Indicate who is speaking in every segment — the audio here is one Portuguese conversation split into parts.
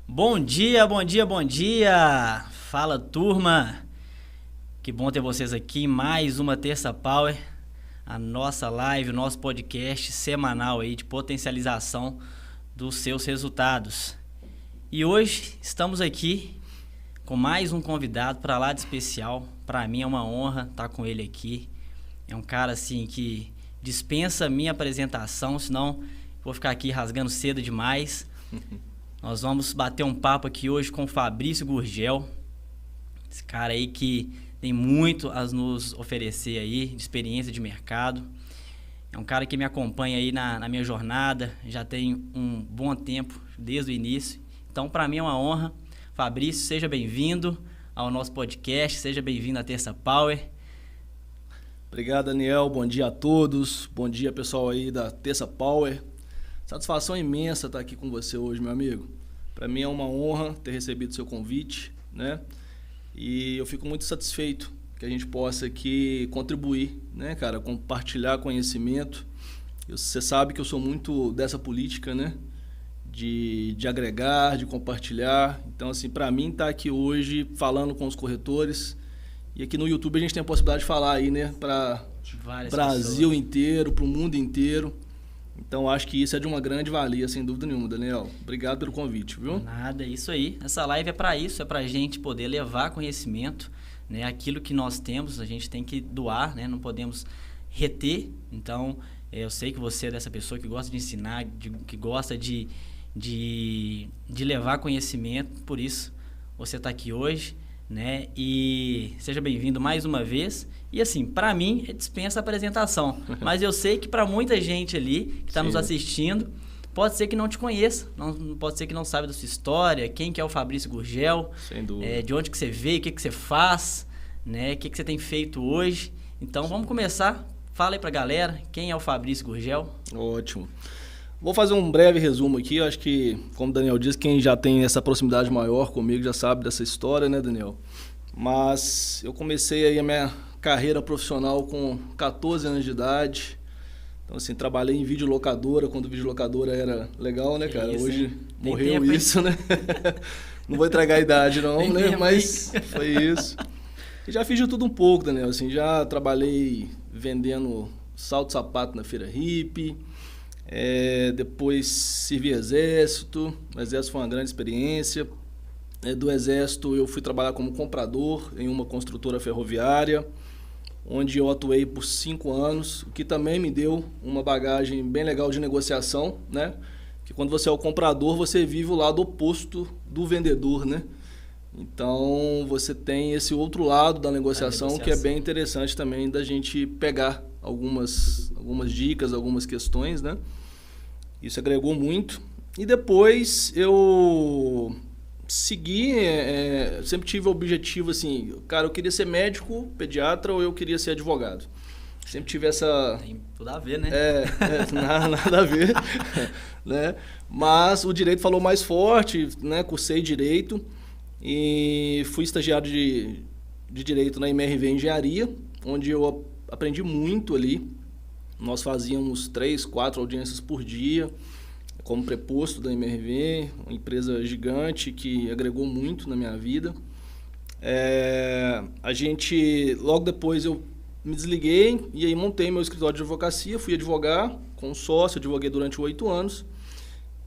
Speaker 1: Bom dia, bom dia, bom dia! Fala, turma! Que bom ter vocês aqui em mais uma Terça Power, a nossa live, o nosso podcast semanal aí de potencialização dos seus resultados. E hoje estamos aqui com mais um convidado para lá de especial. Para mim é uma honra estar com ele aqui. É um cara assim que dispensa a minha apresentação, senão vou ficar aqui rasgando cedo demais. Nós vamos bater um papo aqui hoje com o Fabrício Gurgel, esse cara aí que tem muito a nos oferecer aí, de experiência de mercado. É um cara que me acompanha aí na minha jornada, já tem um bom tempo, desde o início. Então, para mim é uma honra. Fabrício, seja bem-vindo ao nosso podcast, seja bem-vindo à Terça Power.
Speaker 2: Obrigado, Daniel. Bom dia a todos. Bom dia, pessoal aí da Terça Power. Satisfação imensa estar aqui com você hoje, meu amigo. Para mim é uma honra ter recebido seu convite, né? E eu fico muito satisfeito que a gente possa aqui contribuir, né, cara? Compartilhar conhecimento. Você sabe que eu sou muito dessa política, né? De agregar, de compartilhar. Então, assim, para mim estar aqui hoje falando com os corretores. E aqui no YouTube a gente tem a possibilidade de falar aí, né? Para Brasil inteiro, para o mundo inteiro. Então, acho que isso é de uma grande valia, sem dúvida nenhuma, Daniel. Obrigado pelo convite, viu?
Speaker 1: Nada, isso aí. Essa live é para isso, é para a gente poder levar conhecimento, né? Aquilo que nós temos, a gente tem que doar, né? Não podemos reter. Então, eu sei que você é dessa pessoa que gosta de ensinar, que gosta de levar conhecimento, por isso você está aqui hoje, né? E seja bem-vindo mais uma vez. E assim, para mim, dispensa a apresentação. Mas eu sei que para muita gente ali que está nos assistindo, pode ser que não te conheça, pode ser que não saiba da sua história, quem que é o Fabrício Gurgel,
Speaker 2: sem dúvida.
Speaker 1: De onde que você veio, o que você faz, né? O que você tem feito hoje. Então, vamos começar. Fala aí para a galera, quem é o Fabrício Gurgel?
Speaker 2: Ótimo. Vou fazer um breve resumo aqui. Eu acho que, como o Daniel disse, quem já tem essa proximidade maior comigo já sabe dessa história, né, Daniel? Mas eu comecei aí a minha carreira profissional com 14 anos de idade. Então, assim, trabalhei em videolocadora, quando videolocadora era legal, né, cara?
Speaker 1: Isso,
Speaker 2: hoje
Speaker 1: tem
Speaker 2: morreu
Speaker 1: tempo,
Speaker 2: isso, né? Não vou entregar a idade, não,
Speaker 1: tem
Speaker 2: né?
Speaker 1: tempo,
Speaker 2: Mas foi isso. E já fiz de tudo um pouco, Daniel. Assim, já trabalhei vendendo salto e sapato na feira hippie. Depois servi exército. O exército foi uma grande experiência. Do exército eu fui trabalhar como comprador em uma construtora ferroviária, onde eu atuei por 5 anos, o que também me deu uma bagagem bem legal de negociação, né? Que quando você é o comprador, você vive o lado oposto do vendedor, né? Então você tem esse outro lado da negociação que é bem interessante também da gente pegar algumas dicas, algumas questões, né? Isso agregou muito. E depois eu segui, sempre tive o objetivo assim, cara, eu queria ser médico, pediatra ou eu queria ser advogado. Sempre tive essa...
Speaker 1: Tem tudo a ver, né?
Speaker 2: Nada a ver, né? Mas o direito falou mais forte, né? Cursei direito e fui estagiário de direito na MRV Engenharia, onde eu aprendi muito ali. Nós fazíamos 3, 4 audiências por dia, como preposto da MRV, uma empresa gigante que agregou muito na minha vida. Logo depois eu me desliguei e aí montei meu escritório de advocacia, fui advogar com um sócio, advoguei durante 8 anos.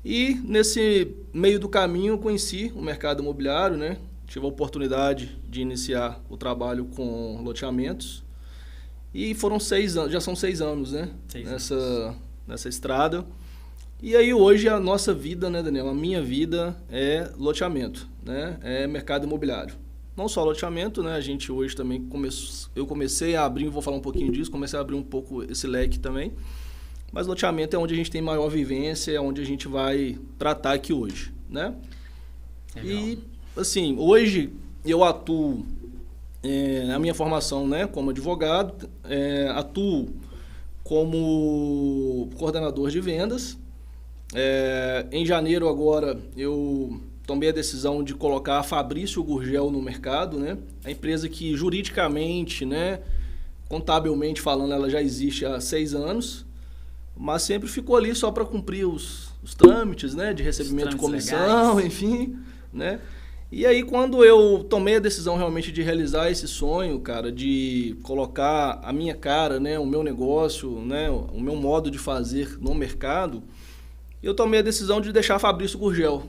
Speaker 2: E nesse meio do caminho eu conheci o mercado imobiliário, né? Tive a oportunidade de iniciar o trabalho com loteamentos. E foram 6 anos, já são 6 anos, né? Nessa estrada. E aí hoje a nossa vida, né, Daniel? A minha vida é loteamento, né? É mercado imobiliário. Não só loteamento, né? A gente hoje também eu comecei a abrir, vou falar um pouquinho disso, comecei a abrir um pouco esse leque também. Mas loteamento é onde a gente tem maior vivência, é onde a gente vai tratar aqui hoje, né? Legal. E, assim, hoje eu atuo na minha formação, né, como advogado, atuo como coordenador de vendas. Em janeiro agora eu tomei a decisão de colocar a Fabrício Gurgel no mercado, né? A empresa que juridicamente, né, contabilmente falando, ela já existe há 6 anos. mas sempre ficou ali só para cumprir os trâmites, né, de recebimento de comissão, legais. Enfim, né? E aí, quando eu tomei a decisão realmente de realizar esse sonho, cara, de colocar a minha cara, né, o meu negócio, né, o meu modo de fazer no mercado, eu tomei a decisão de deixar Fabrício Gurgel.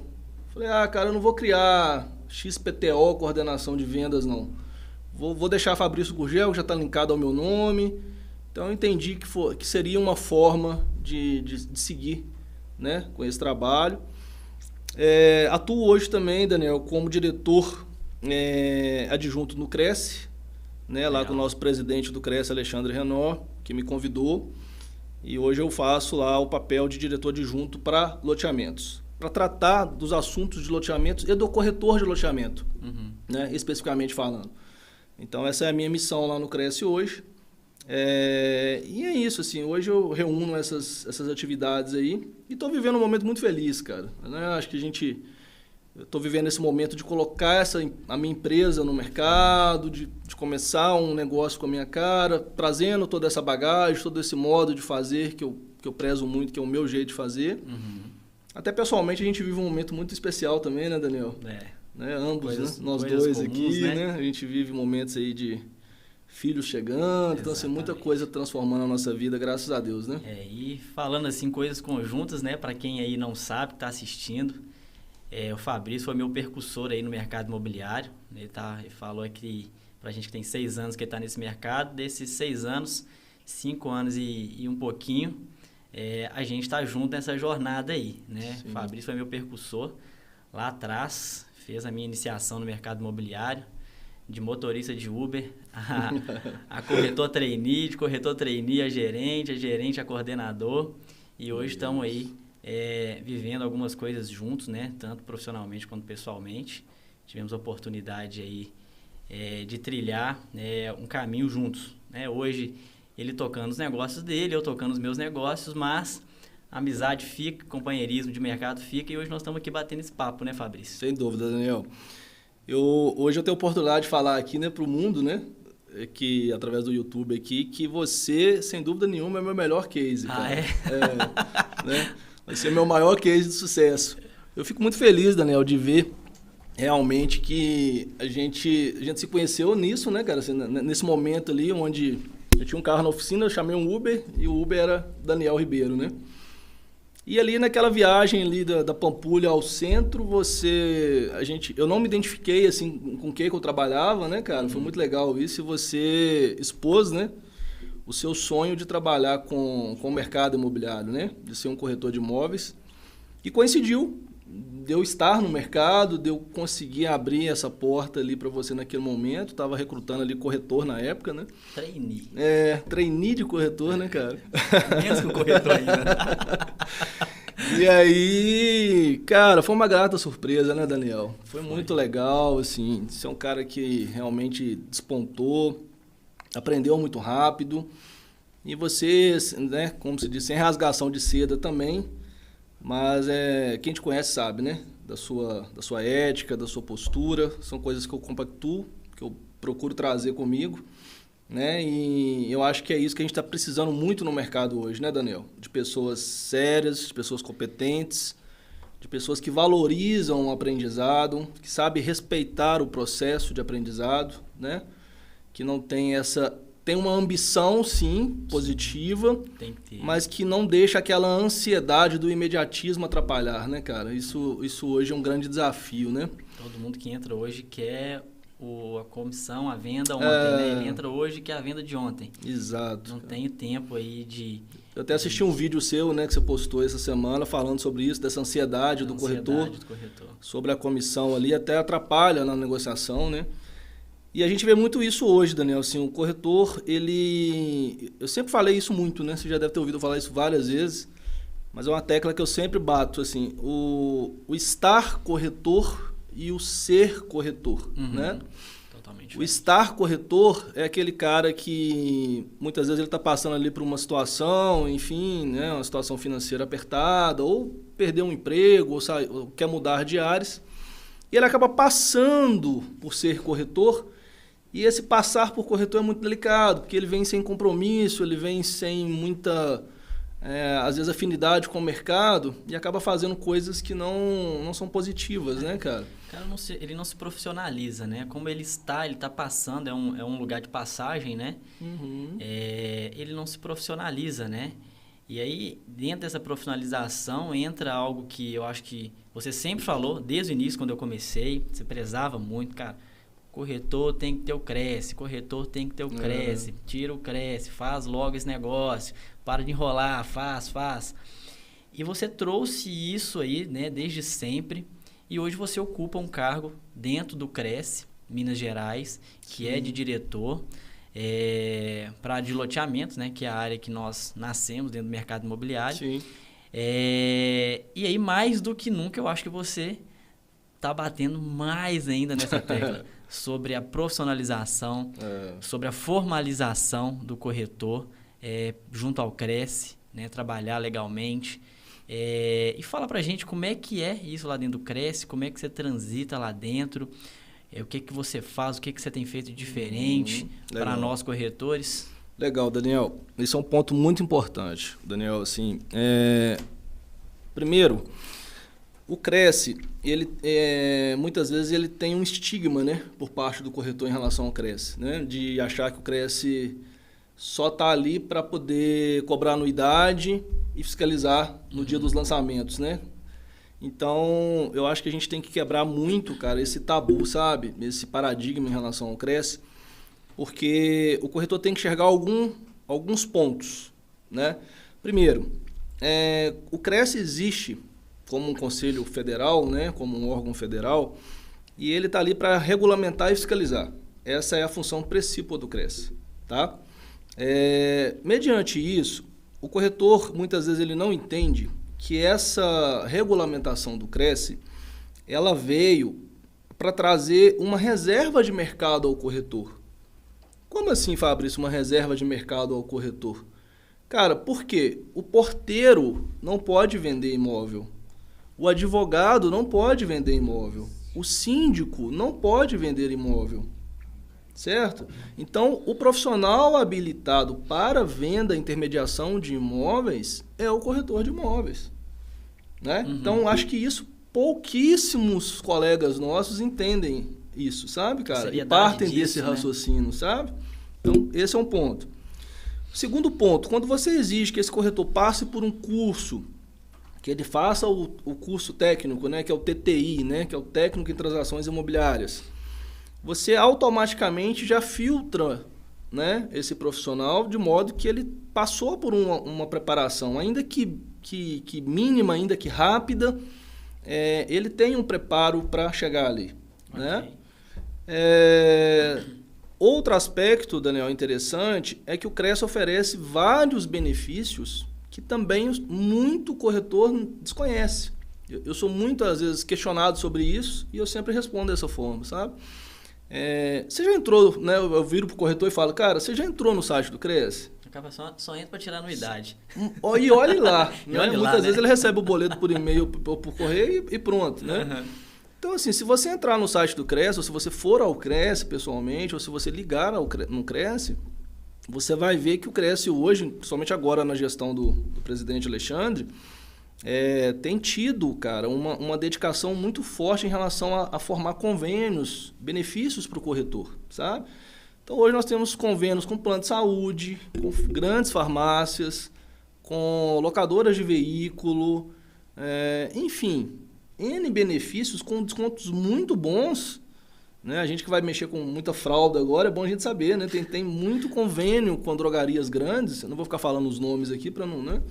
Speaker 2: Falei, cara, eu não vou criar XPTO, coordenação de vendas, não. Vou deixar Fabrício Gurgel, que já está linkado ao meu nome. Então, eu entendi que seria uma forma de seguir, né, com esse trabalho. Atuo hoje também, Daniel, como diretor adjunto no Cresce, né, lá com o nosso presidente do Cresce, Alexandre Renó, que me convidou. E hoje eu faço lá o papel de diretor adjunto para loteamentos, para tratar dos assuntos de loteamentos e do corretor de loteamento, né, especificamente falando. Então, essa é a minha missão lá no Cresce hoje. E é isso, assim, hoje eu reúno essas atividades aí e estou vivendo um momento muito feliz, cara. Né? Acho que eu estou vivendo esse momento de colocar a minha empresa no mercado, de começar um negócio com a minha cara, trazendo toda essa bagagem, todo esse modo de fazer que eu prezo muito, que é o meu jeito de fazer. Até pessoalmente a gente vive um momento muito especial também, né, Daniel? Né? Ambos, né? Nós dois comuns, aqui, né? A gente vive momentos aí de filhos chegando, exatamente. Então assim, muita coisa transformando a nossa vida, graças a Deus, né?
Speaker 1: E falando assim, coisas conjuntas, né? Para quem aí não sabe, que está assistindo, o Fabrício foi meu percussor aí no mercado imobiliário. Ele falou aqui pra gente que tem 6 anos que ele está nesse mercado. Desses 6 anos, 5 anos e um pouquinho, a gente está junto nessa jornada aí, né? Sim. O Fabrício foi meu percussor lá atrás, fez a minha iniciação no mercado imobiliário, de motorista de Uber, a corretor trainee, de corretor trainee a gerente a coordenador. E hoje estamos aí vivendo algumas coisas juntos, né? Tanto profissionalmente quanto pessoalmente. Tivemos a oportunidade aí de trilhar um caminho juntos, né? Hoje ele tocando os negócios dele, eu tocando os meus negócios, mas a amizade fica, companheirismo de mercado fica, e hoje nós estamos aqui batendo esse papo, né, Fabrício?
Speaker 2: Sem dúvida, Daniel. Hoje eu tenho a oportunidade de falar aqui, né, para o mundo, né, que, através do YouTube aqui, que você, sem dúvida nenhuma, é meu melhor case, cara. Né? Vai ser meu maior case de sucesso. Eu fico muito feliz, Daniel, de ver realmente que a gente se conheceu nisso, né, cara? Assim, nesse momento ali, onde eu tinha um carro na oficina, eu chamei um Uber, e o Uber era Daniel Ribeiro, né? E ali naquela viagem ali da Pampulha ao centro, eu não me identifiquei assim com o que eu trabalhava, né, cara? Foi muito legal isso, e você expôs, né, o seu sonho de trabalhar com o mercado imobiliário, né? De ser um corretor de imóveis. E coincidiu de eu estar no mercado, de eu conseguir abrir essa porta ali para você naquele momento. Estava recrutando ali corretor na época, né?
Speaker 1: Trainee.
Speaker 2: Trainee de corretor, né, cara?
Speaker 1: Menos que o corretor ainda.
Speaker 2: E aí, cara, foi uma grata surpresa, né, Daniel? Foi muito legal, assim. Você é um cara que realmente despontou, aprendeu muito rápido. E você, né, como se diz, sem rasgação de seda também. Mas quem te conhece sabe, né? Da sua ética, da sua postura. São coisas que eu compactuo, que eu procuro trazer comigo, né? E eu acho que é isso que a gente está precisando muito no mercado hoje, né, Daniel? De pessoas sérias, de pessoas competentes, de pessoas que valorizam o aprendizado, que sabem respeitar o processo de aprendizado, né? Que não tem tem uma ambição, sim, positiva,
Speaker 1: tem que ter,
Speaker 2: mas que não deixa aquela ansiedade do imediatismo atrapalhar, né, cara? Isso hoje é um grande desafio, né?
Speaker 1: Todo mundo que entra hoje quer a comissão, a venda ontem, né? Ele entra hoje e quer a venda de ontem.
Speaker 2: Exato.
Speaker 1: Não tem tempo aí de...
Speaker 2: Eu até assisti um vídeo seu, né, que você postou essa semana, falando sobre isso, dessa ansiedade do corretor, sobre a comissão ali, até atrapalha na negociação, né? E a gente vê muito isso hoje, Daniel, assim, o corretor, eu sempre falei isso muito, né, você já deve ter ouvido falar isso várias vezes, mas é uma tecla que eu sempre bato, assim, o estar corretor e o ser corretor, né?
Speaker 1: Totalmente.
Speaker 2: O estar corretor é aquele cara que muitas vezes ele está passando ali por uma situação, enfim, né, uma situação financeira apertada, ou perdeu um emprego, ou quer mudar de áreas, e ele acaba passando por ser corretor. E esse passar por corretor é muito delicado, porque ele vem sem compromisso, ele vem sem muita às vezes, afinidade com o mercado e acaba fazendo coisas que não são positivas, né, cara?
Speaker 1: O cara ele não se profissionaliza, né? Como ele tá passando, é um lugar de passagem, né?
Speaker 2: Uhum.
Speaker 1: Ele não se profissionaliza, né? E aí, dentro dessa profissionalização, entra algo que eu acho que você sempre falou, desde o início, quando eu comecei, você prezava muito, cara. Corretor tem que ter o Cresce, corretor tem que ter o Cresce, tira o Cresce, faz logo esse negócio, para de enrolar, faz. E você trouxe isso aí, né, desde sempre, e hoje você ocupa um cargo dentro do Cresce, Minas Gerais, que é de diretor, para de loteamentos, né, que é a área que nós nascemos dentro do mercado imobiliário.
Speaker 2: Sim.
Speaker 1: E aí, mais do que nunca, eu acho que você está batendo mais ainda nessa tecla sobre a profissionalização, sobre a formalização do corretor junto ao Cresce, né, trabalhar legalmente. E fala pra gente como é que é isso lá dentro do Cresce, como é que você transita lá dentro, o que você faz, o que você tem feito de diferente para nós corretores.
Speaker 2: Legal, Daniel. Esse é um ponto muito importante, Daniel. Assim, primeiro, o Cresce, ele, muitas vezes ele tem um estigma, né, por parte do corretor em relação ao Cresce, né, de achar que o Cresce só está ali para poder cobrar anuidade e fiscalizar no dia dos lançamentos, né? Então, eu acho que a gente tem que quebrar muito, cara, esse tabu, sabe? Esse paradigma em relação ao Cresce, porque o corretor tem que enxergar alguns pontos, né? Primeiro, o Cresce existe como um conselho federal, né? Como um órgão federal, e ele está ali para regulamentar e fiscalizar. Essa é a função principal do Cresce, tá? Mediante isso, o corretor, muitas vezes, ele não entende que essa regulamentação do Cresce, ela veio para trazer uma reserva de mercado ao corretor. Como assim, Fabrício, uma reserva de mercado ao corretor? Cara, por quê? O porteiro não pode vender imóvel. O advogado não pode vender imóvel. O síndico não pode vender imóvel. Certo? Então, o profissional habilitado para venda e intermediação de imóveis é o corretor de imóveis. Né? Então, acho que isso, pouquíssimos colegas nossos entendem isso, sabe, cara? E partem desse raciocínio, sabe? Então, esse é um ponto. Segundo ponto, quando você exige que esse corretor passe por um curso, que ele faça o curso técnico, né, que é o TTI, né, que é o Técnico em Transações Imobiliárias, você automaticamente já filtra, né, esse profissional de modo que ele passou por uma preparação, ainda que mínima, ainda que rápida, ele tem um preparo para chegar ali. Okay. Né? Outro aspecto, Daniel, interessante, é que o Cresce oferece vários benefícios que também muito corretor desconhece. Eu sou muitas vezes questionado sobre isso e eu sempre respondo dessa forma, sabe? Você já entrou, né? Eu viro pro corretor e falo, cara, você já entrou no site do Cresce?
Speaker 1: Acaba só entra para tirar anuidade.
Speaker 2: E olhe lá. Né? Muitas vezes ele recebe o boleto por e-mail, por correio e pronto, né? Uhum. Então, assim, se você entrar no site do Cresce, ou se você for ao Cresce pessoalmente, ou se você ligar no Cresce, você vai ver que o Cresce hoje, principalmente agora na gestão do presidente Alexandre, tem tido, cara, uma dedicação muito forte em relação a formar convênios, benefícios para o corretor, sabe? Então, hoje nós temos convênios com plano de saúde, com grandes farmácias, com locadoras de veículo, enfim, N benefícios com descontos muito bons. Né? A gente que vai mexer com muita fralda agora, é bom a gente saber, né? Tem muito convênio com drogarias grandes, eu não vou ficar falando os nomes aqui para não... Né?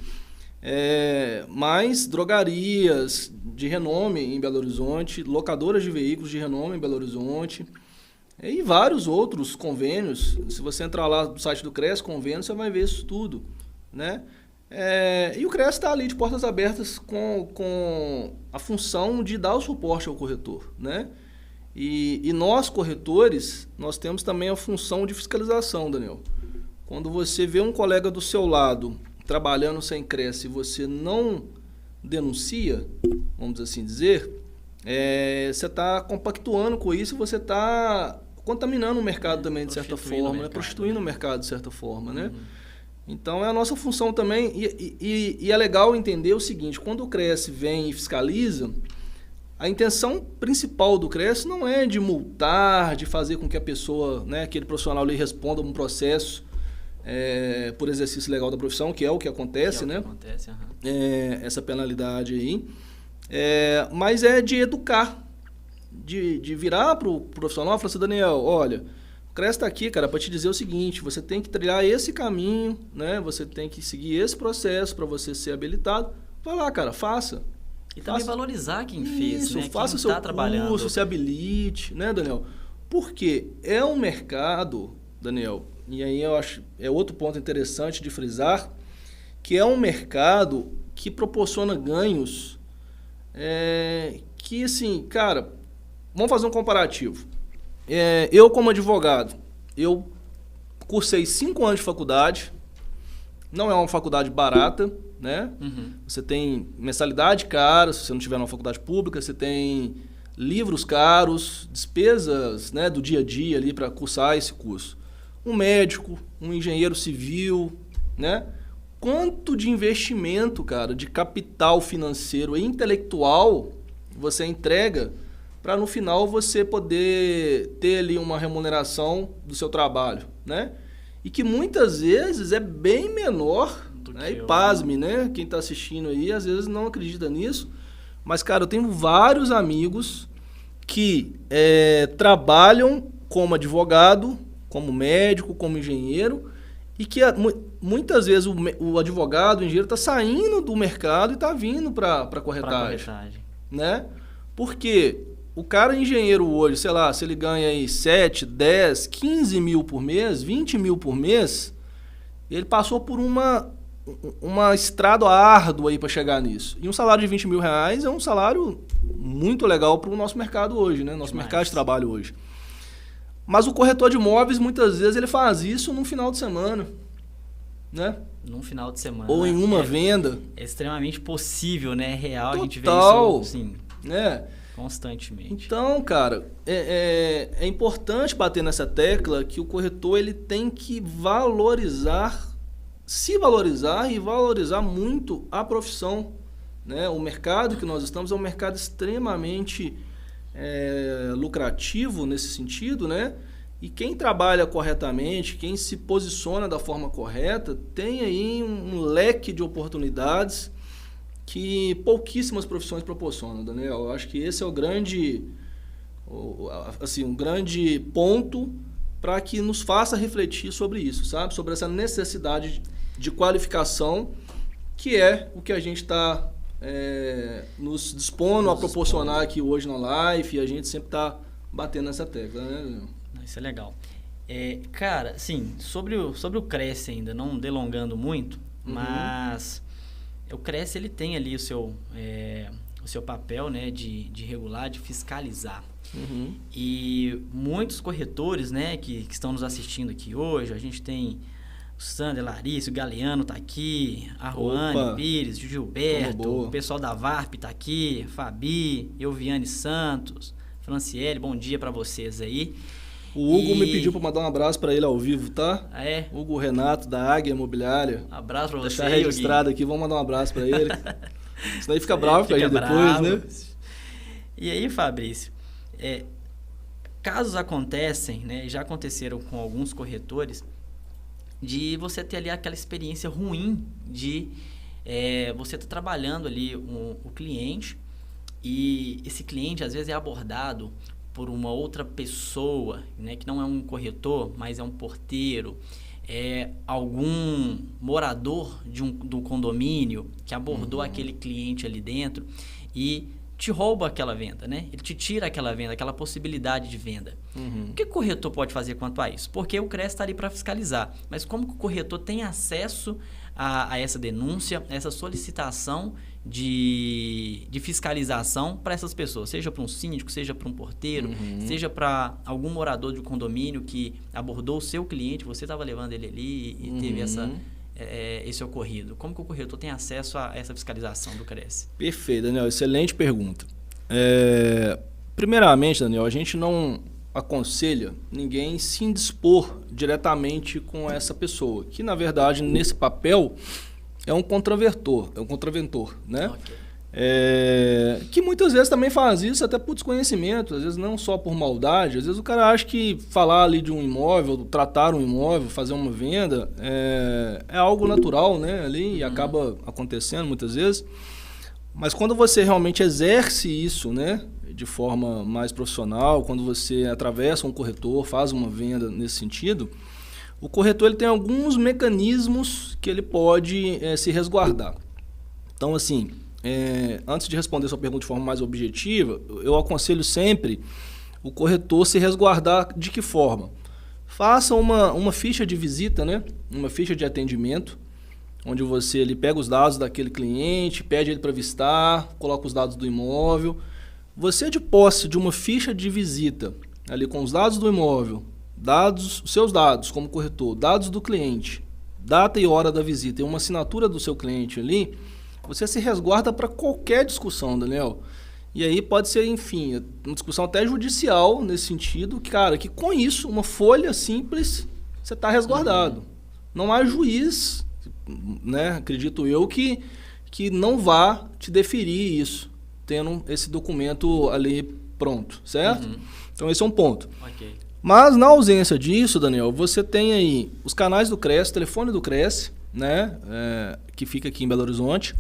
Speaker 2: Mas drogarias de renome em Belo Horizonte, locadoras de veículos de renome em Belo Horizonte e vários outros convênios. Se você entrar lá no site do Cresce, convênio, você vai ver isso tudo, né? E o Cresce está ali de portas abertas com a função de dar o suporte ao corretor, né? E nós, corretores, nós temos também a função de fiscalização, Daniel. Quando você vê um colega do seu lado trabalhando sem Cresce e você não denuncia, vamos assim dizer, você está compactuando com isso e você está contaminando o mercado também, de certa forma, prostituindo o mercado de certa forma, né? Então, é a nossa função também. E é legal entender o seguinte, quando o CRES vem e fiscaliza, a intenção principal do CRES não é de multar, de fazer com que a pessoa, né, aquele profissional ali responda um processo por exercício legal da profissão, que é o que acontece, né?
Speaker 1: Acontece,
Speaker 2: essa penalidade aí. Mas é de educar, de virar para o profissional e falar assim, Daniel, olha, o CRES está aqui, cara, para te dizer o seguinte, você tem que trilhar esse caminho, né? Você tem que seguir esse processo para você ser habilitado. Vai lá, cara, faça.
Speaker 1: E também valorizar quem fez,
Speaker 2: isso,
Speaker 1: né?
Speaker 2: Faça o seu curso, se habilite, né, Daniel? Porque é um mercado, Daniel, e aí eu acho é outro ponto interessante de frisar, que é um mercado que proporciona ganhos que, assim, cara, vamos fazer um comparativo. Eu, como advogado, eu cursei 5 anos de faculdade, não é uma faculdade barata, né?
Speaker 1: Uhum.
Speaker 2: Você tem mensalidade cara, se você não tiver numa faculdade pública, você tem livros caros, despesas, né, do dia a dia ali para cursar esse curso. Um médico, um engenheiro civil, né? Quanto de investimento, cara, de capital financeiro e intelectual você entrega para no final você poder ter ali uma remuneração do seu trabalho, né? E que muitas vezes é bem menor, né? E pasme, né? Quem está assistindo aí às vezes não acredita nisso, mas, cara, eu tenho vários amigos que trabalham como advogado, como médico, como engenheiro, e que muitas vezes o advogado, o engenheiro está saindo do mercado e está vindo para a corretagem. Né? Porque o cara engenheiro hoje, sei lá, se ele ganha aí 7, 10, 15 mil por mês, 20 mil por mês, ele passou por uma estrada árdua aí para chegar nisso. E um salário de 20 mil reais é um salário muito legal para o nosso mercado hoje, né? Nosso mercado de trabalho hoje. Mas o corretor de imóveis, muitas vezes, ele faz isso num final de semana, né?
Speaker 1: Num final de semana.
Speaker 2: Ou em uma venda.
Speaker 1: É extremamente possível, né? É real,
Speaker 2: Total,
Speaker 1: a gente vê isso, assim,
Speaker 2: né?
Speaker 1: Constantemente.
Speaker 2: Então, cara, é importante bater nessa tecla que o corretor ele tem que se valorizar e valorizar muito a profissão, né? O mercado que nós estamos é um mercado extremamente lucrativo nesse sentido, né? E quem trabalha corretamente, quem se posiciona da forma correta, tem aí um leque de oportunidades que pouquíssimas profissões proporcionam, Daniel. Eu acho que esse é um grande ponto para que nos faça refletir sobre isso, sabe? Sobre essa necessidade de qualificação, que é o que a gente está nos dispondo a proporcionar aqui hoje na live, e a gente sempre está batendo nessa tecla, né, Daniel?
Speaker 1: Isso é legal. Cara, assim, sobre o CRES ainda, não delongando muito, mas o CRES ele tem ali o seu papel, né, de regular, de fiscalizar.
Speaker 2: Uhum.
Speaker 1: E muitos corretores, né, que estão nos assistindo aqui hoje, a gente tem o Sander, Larissa, o Galeano tá aqui, a Ruane, o Pires, o Gilberto, o pessoal da VARP tá aqui, Fabi, Elviane Santos, Franciele, bom dia para vocês aí.
Speaker 2: O Hugo me pediu para mandar um abraço para ele ao vivo, tá? Hugo Renato, da Águia Imobiliária.
Speaker 1: Abraço para você,
Speaker 2: deixar registrado aqui, vamos mandar um abraço para ele. Senão ele fica bravo com a gente depois, né?
Speaker 1: E aí, Fabrício, casos acontecem, né? Já aconteceram com alguns corretores, de você ter ali aquela experiência ruim de você estar trabalhando ali o cliente, e esse cliente às vezes é abordado por uma outra pessoa, né, que não é um corretor, mas é um porteiro, algum morador do condomínio que abordou aquele cliente ali dentro e te rouba aquela venda, né? Ele te tira aquela venda, aquela possibilidade de venda. O que o corretor pode fazer quanto a isso? Porque o CRES está ali para fiscalizar. Mas como que o corretor tem acesso a essa denúncia, a essa solicitação de fiscalização para essas pessoas? Seja para um síndico, seja para um porteiro, seja para algum morador de um condomínio que abordou o seu cliente, você estava levando ele ali e teve esse ocorrido. Como que o corretor tem acesso a essa fiscalização do CRES? Perfeito,
Speaker 2: Daniel. Excelente pergunta. Primeiramente, Daniel, a aconselha ninguém se indispor diretamente com essa pessoa, que na verdade nesse papel é um contraventor, né?
Speaker 1: Ok.
Speaker 2: Que muitas vezes também faz isso até por desconhecimento, às vezes não só por maldade, às vezes o cara acha que falar ali de um imóvel, tratar um imóvel, fazer uma venda, é algo natural, né, ali, e acaba acontecendo muitas vezes. Mas quando você realmente exerce isso, né, de forma mais profissional, quando você atravessa um corretor, faz uma venda nesse sentido, o corretor ele tem alguns mecanismos que ele pode se resguardar. Então, assim, antes de responder sua pergunta de forma mais objetiva, eu aconselho sempre o corretor se resguardar de que forma? Faça uma ficha de visita, né? Uma ficha de atendimento, onde você ele pega os dados daquele cliente, pede ele para visitar, coloca os dados do imóvel. Você de posse de uma ficha de visita, ali com os dados do imóvel, seus dados como corretor, dados do cliente, data e hora da visita e uma assinatura do seu cliente ali, você se resguarda para qualquer discussão, Daniel. E aí pode ser, enfim, uma discussão até judicial nesse sentido, cara, que com isso, uma folha simples, você está resguardado. Não há juiz, né, acredito eu, que não vá te deferir isso, tendo esse documento ali pronto, certo? Então esse é um ponto.
Speaker 1: Ok.
Speaker 2: Mas na ausência disso, Daniel, você tem aí os canais do Cresce, telefone do Cresce, né, que fica aqui em Belo Horizonte.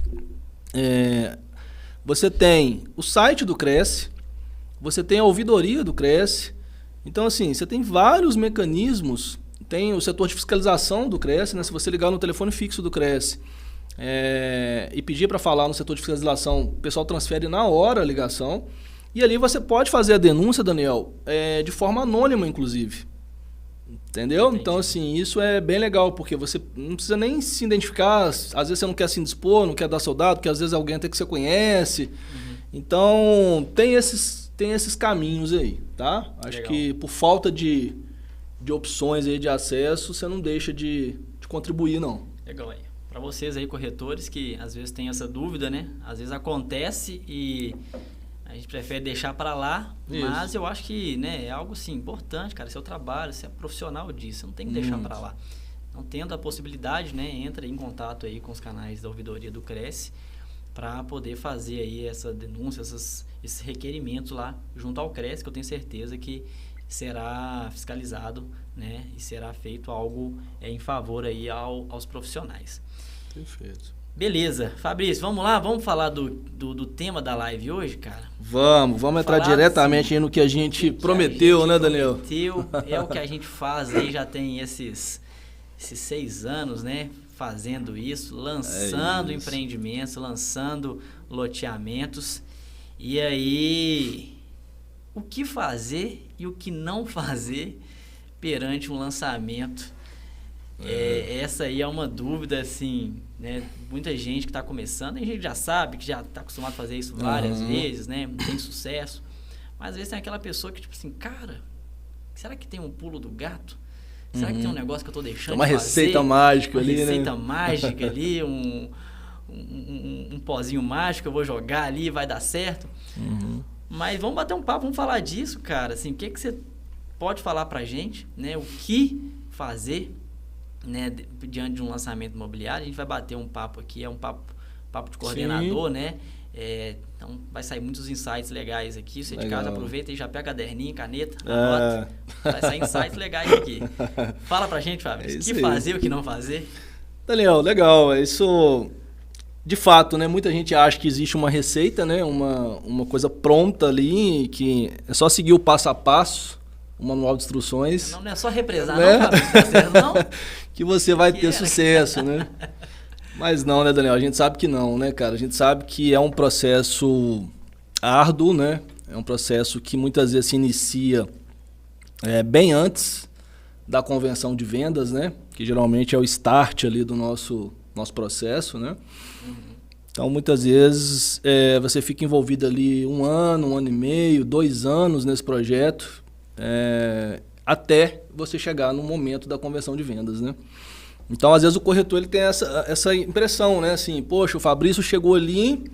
Speaker 2: Você tem o site do Cresce, você tem a ouvidoria do Cresce. Então, assim, você tem vários mecanismos. Tem o setor de fiscalização do Cresce, né? Se você ligar no telefone fixo do Cresce e pedir para falar no setor de fiscalização, o pessoal transfere na hora a ligação. E ali você pode fazer a denúncia, Daniel, de forma anônima, inclusive. Entendeu?
Speaker 1: Entendi.
Speaker 2: Então, assim, isso é bem legal, porque você não precisa nem se identificar. Às vezes você não quer se indispor, não quer dar seu dado, porque às vezes alguém até que você conhece. Então, tem esses caminhos aí, tá? Acho
Speaker 1: Legal.
Speaker 2: que por falta de opções aí de acesso, você não deixa de contribuir, não.
Speaker 1: Legal aí. Para vocês aí, corretores, que às vezes tem essa dúvida, né? Às vezes acontece e a gente prefere deixar para lá,
Speaker 2: Isso.
Speaker 1: mas eu acho que, né, é algo assim, importante, cara. Seu trabalho, você é profissional disso, você não tem que deixar para lá. Então, tendo a possibilidade, né, entra em contato aí com os canais da ouvidoria do Cresce para poder fazer aí essa denúncia, esses requerimentos lá junto ao Cresce, que eu tenho certeza que será fiscalizado, né, e será feito algo em favor aí aos profissionais.
Speaker 2: Perfeito.
Speaker 1: Beleza. Fabrício, vamos lá? Vamos falar do tema da live hoje, cara?
Speaker 2: Vamos entrar diretamente aí no que a gente prometeu, né, Daniel?
Speaker 1: Prometeu, é o que a gente faz aí, já tem esses 6 anos, né, fazendo isso, lançando empreendimentos, lançando loteamentos. E aí, o que fazer e o que não fazer perante um lançamento? Essa aí é uma dúvida, assim, né? Muita gente que está começando, a gente já sabe, que já está acostumado a fazer isso várias vezes, né? Tem sucesso. Mas às vezes tem aquela pessoa que, tipo assim, cara, será que tem um pulo do gato? Será que tem um negócio que eu estou deixando
Speaker 2: uma
Speaker 1: de fazer?
Speaker 2: Receita mágica ali, né?
Speaker 1: Uma receita mágica ali, um pozinho mágico que eu vou jogar ali e vai dar certo. Mas vamos bater um papo, vamos falar disso, cara. Assim, o que você pode falar pra gente, né? O que fazer, né, diante de um lançamento imobiliário? A gente vai bater um papo aqui, é um papo de coordenador, né? Então vai sair muitos insights legais aqui. Você de casa aproveita e já pega caderninho, caneta, anota. Vai sair insights legais aqui. Fala pra gente, Fábio, o que fazer, o que não fazer?
Speaker 2: Daniel, legal. Isso, de fato, né? Muita gente acha que existe uma receita, né? Uma coisa pronta ali, que é só seguir o passo a passo, o manual de instruções.
Speaker 1: Não é só represar, né? Não, Fábio, não?
Speaker 2: Que você vai ter sucesso, né? Mas não, né, Daniel? A gente sabe que não, né, cara? A gente sabe que é um processo árduo, né? É um processo que muitas vezes se inicia bem antes da convenção de vendas, né? Que geralmente é o start ali do nosso processo, né? Então, muitas vezes, você fica envolvido ali 1 ano, 1 ano e meio, 2 anos nesse projeto, até você chegar no momento da convenção de vendas, né? Então, às vezes, o corretor ele tem essa impressão, né? Assim, poxa, o Fabrício chegou ali,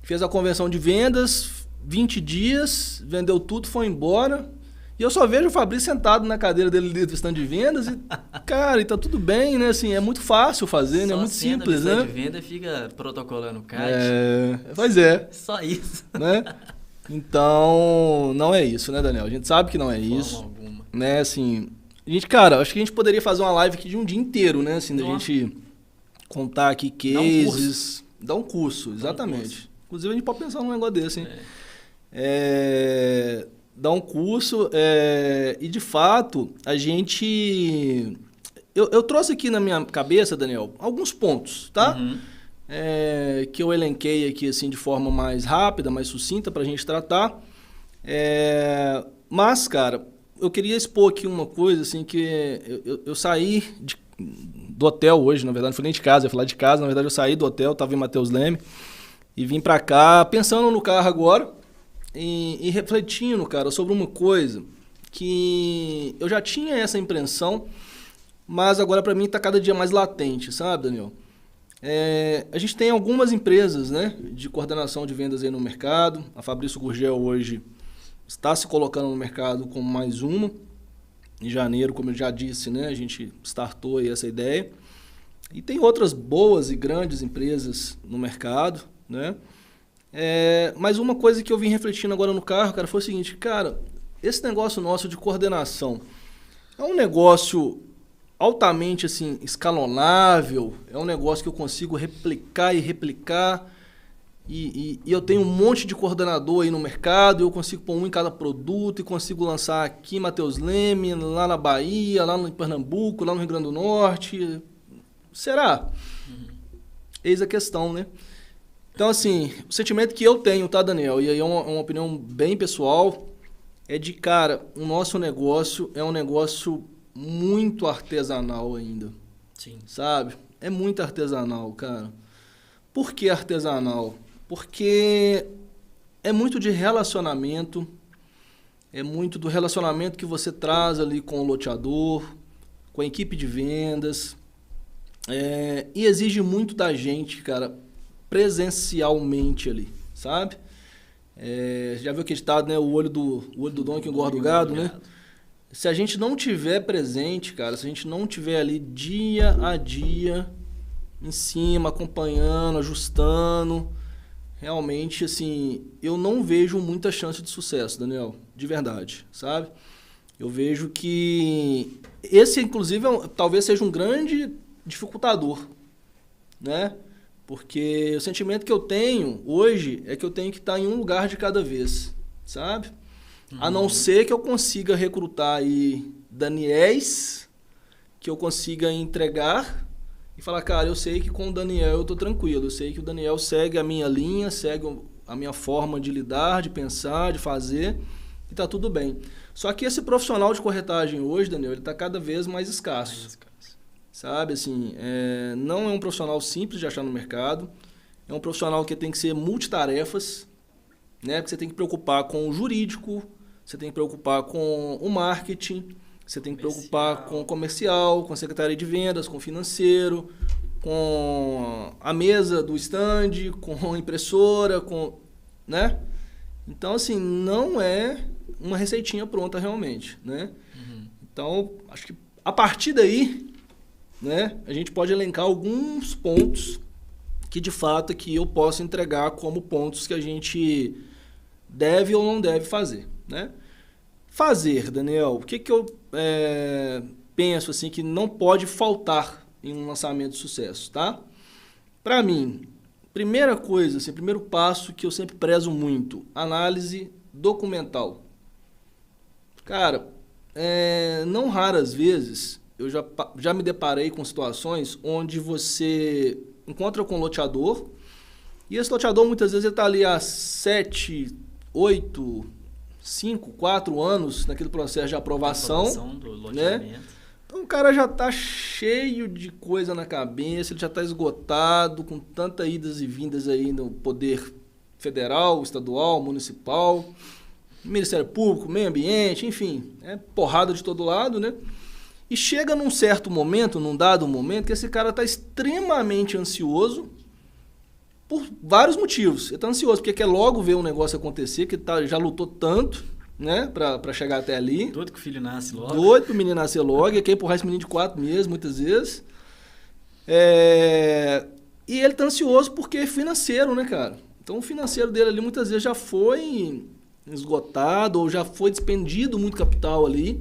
Speaker 2: fez a convenção de vendas, 20 dias, vendeu tudo, foi embora, E eu só vejo o Fabrício sentado na cadeira dele do stand de vendas e, cara, e tá tudo bem, né? Assim, é muito fácil fazer, né? É muito simples, né?
Speaker 1: Só de venda fica protocolando o CAD.
Speaker 2: Pois é.
Speaker 1: Só isso.
Speaker 2: Né? Então, não é isso, né, Daniel? A gente sabe que não é isso.
Speaker 1: Forma alguma.
Speaker 2: Né, assim... Cara, acho que a gente poderia fazer uma live aqui de um dia inteiro, né? Assim, da gente contar aqui cases... Dar um curso, exatamente. Inclusive, a gente pode pensar num negócio desse, hein? Dar um curso e, de fato, a gente... Eu trouxe aqui na minha cabeça, Daniel, alguns pontos, tá?
Speaker 1: Uhum.
Speaker 2: Que eu elenquei aqui, assim, de forma mais rápida, mais sucinta pra gente tratar. Mas, cara, eu queria expor aqui uma coisa, assim, que eu saí do hotel hoje, na verdade, não fui nem de casa, eu ia falar de casa, na verdade eu saí do hotel, tava em Matheus Leme, e vim pra cá, pensando no carro agora, e refletindo, cara, sobre uma coisa que eu já tinha essa impressão, mas agora pra mim tá cada dia mais latente, sabe, Daniel? A gente tem algumas empresas, né, de coordenação de vendas aí no mercado. A Fabrício Gurgel hoje está se colocando no mercado como mais uma. Em janeiro, como eu já disse, né, a gente startou aí essa ideia. E tem outras boas e grandes empresas no mercado, né? Mas uma coisa que eu vim refletindo agora no carro, cara, foi o seguinte, cara, esse negócio nosso de coordenação é um negócio altamente, assim, escalonável, é um negócio que eu consigo replicar e replicar, e eu tenho um monte de coordenador aí no mercado, eu consigo pôr um em cada produto e consigo lançar aqui em Matheus Leme, lá na Bahia, lá no Pernambuco, lá no Rio Grande do Norte. Será? Eis a questão, né? Então, assim, o sentimento que eu tenho, tá, Daniel? E aí é uma opinião bem pessoal, é de, cara, o nosso negócio é um negócio muito artesanal ainda.
Speaker 1: Sim.
Speaker 2: Sabe? É muito artesanal, cara. Por que artesanal? Porque é muito de relacionamento, é muito do relacionamento que você traz ali com o loteador, com a equipe de vendas, e exige muito da gente, cara, presencialmente ali, sabe? Já viu aquele ditado, né? O olho do dono que engorda o gado, né? Se a gente não tiver presente, cara, se a gente não tiver ali dia a dia em cima, acompanhando, ajustando, realmente, assim, eu não vejo muita chance de sucesso, Daniel, de verdade, sabe? Eu vejo que esse, inclusive, talvez seja um grande dificultador, né? Porque o sentimento que eu tenho hoje é que eu tenho que estar em um lugar de cada vez, sabe? A não ser que eu consiga recrutar aí Daniéis, que eu consiga entregar e falar, cara, eu sei que com o Daniel eu tô tranquilo, eu sei que o Daniel segue a minha linha, segue a minha forma de lidar, de pensar, de fazer, e tá tudo bem. Só que esse profissional de corretagem hoje, Daniel, ele tá cada vez mais escasso. Sabe, assim, não é um profissional simples de achar no mercado, é um profissional que tem que ser multitarefas, né? Porque você tem que preocupar com o jurídico, você tem que preocupar com o marketing, você tem que preocupar com o comercial, com a secretaria de vendas, com o financeiro, com a mesa do stand, com a impressora, né? Então, assim, não é uma receitinha pronta realmente, né? Então, acho que a partir daí, né, a gente pode elencar alguns pontos que, de fato, que eu posso entregar como pontos que a gente deve ou não deve fazer, né? Fazer, Daniel, o que eu penso assim que não pode faltar em um lançamento de sucesso, tá? Para mim, primeira coisa, assim, primeiro passo que eu sempre prezo muito, análise documental. Cara, não raras vezes eu já me deparei com situações onde você encontra com um loteador e esse loteador muitas vezes ele está ali há 7, 8, 5, 4 anos naquele processo de aprovação
Speaker 1: do loteamento.
Speaker 2: Né? Então o cara já está cheio de coisa na cabeça, ele já está esgotado, com tantas idas e vindas aí no poder federal, estadual, municipal, Ministério Público, Meio Ambiente, enfim, porrada de todo lado, né? E chega num certo momento, num dado momento, que esse cara está extremamente ansioso por vários motivos. Ele está ansioso porque quer logo ver o negócio acontecer, que já lutou tanto, né? Pra chegar até ali.
Speaker 1: Doido que o filho nasce logo.
Speaker 2: Doido pro menino nascer logo. E quer empurrar esse menino de 4 meses, muitas vezes. E ele tá ansioso porque é financeiro, né, cara? Então o financeiro dele ali muitas vezes já foi esgotado ou já foi despendido muito capital ali.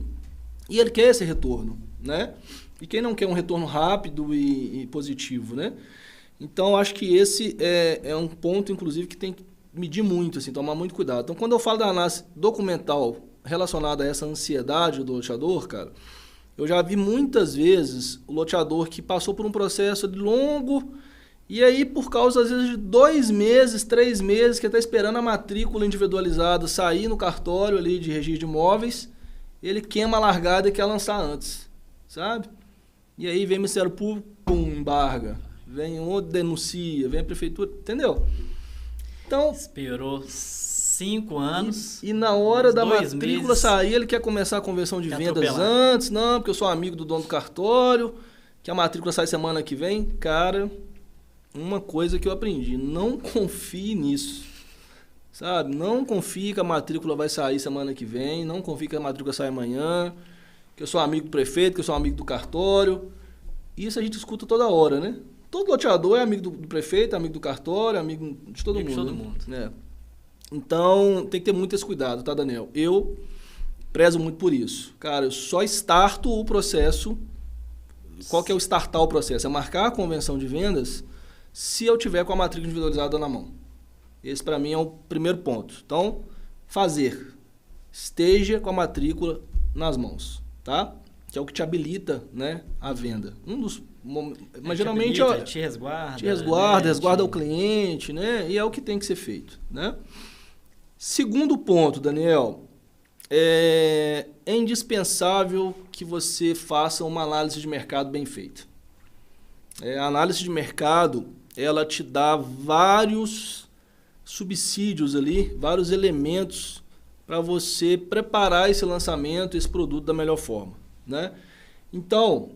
Speaker 2: E ele quer esse retorno, né? E quem não quer um retorno rápido e positivo, né? Então, acho que esse é um ponto, inclusive, que tem que medir muito, assim, tomar muito cuidado. Então, quando eu falo da análise documental relacionada a essa ansiedade do loteador, cara, eu já vi muitas vezes o loteador que passou por um processo longo e aí, por causa, às vezes, de 2 meses, 3 meses, que está esperando a matrícula individualizada sair no cartório ali de registro de imóveis, ele queima a largada e quer lançar antes, sabe? E aí vem o Ministério Público, pum, embarga. Vem outro, denuncia, vem a prefeitura, entendeu? Então...
Speaker 1: Esperou 5 anos.
Speaker 2: E na hora da matrícula
Speaker 1: meses,
Speaker 2: sair, ele quer começar a conversão de vendas antes. Não, porque eu sou amigo do dono do cartório, que a matrícula sai semana que vem. Cara, uma coisa que eu aprendi, não confie nisso. Sabe? Não confie que a matrícula vai sair semana que vem, não confie que a matrícula sai amanhã, que eu sou amigo do prefeito, que eu sou amigo do cartório. Isso a gente escuta toda hora, né? Todo loteador é amigo do prefeito, amigo do cartório, amigo de todo mundo.
Speaker 1: De todo mundo.
Speaker 2: Né? Então, tem que ter muito esse cuidado, tá, Daniel? Eu prezo muito por isso. Cara, eu só starto o processo. Qual que é o startar o processo? É marcar a convenção de vendas se eu tiver com a matrícula individualizada na mão. Esse, para mim, é o primeiro ponto. Então, fazer. Esteja com a matrícula nas mãos, tá? Que é o que te habilita, né, a venda. Mas geralmente...
Speaker 1: Te resguarda.
Speaker 2: Te resguarda, né? Resguarda o cliente, né? E é o que tem que ser feito, né? Segundo ponto, Daniel, é indispensável que você faça uma análise de mercado bem feita. A análise de mercado, ela te dá vários subsídios ali, vários elementos para você preparar esse lançamento, esse produto da melhor forma, né? Então,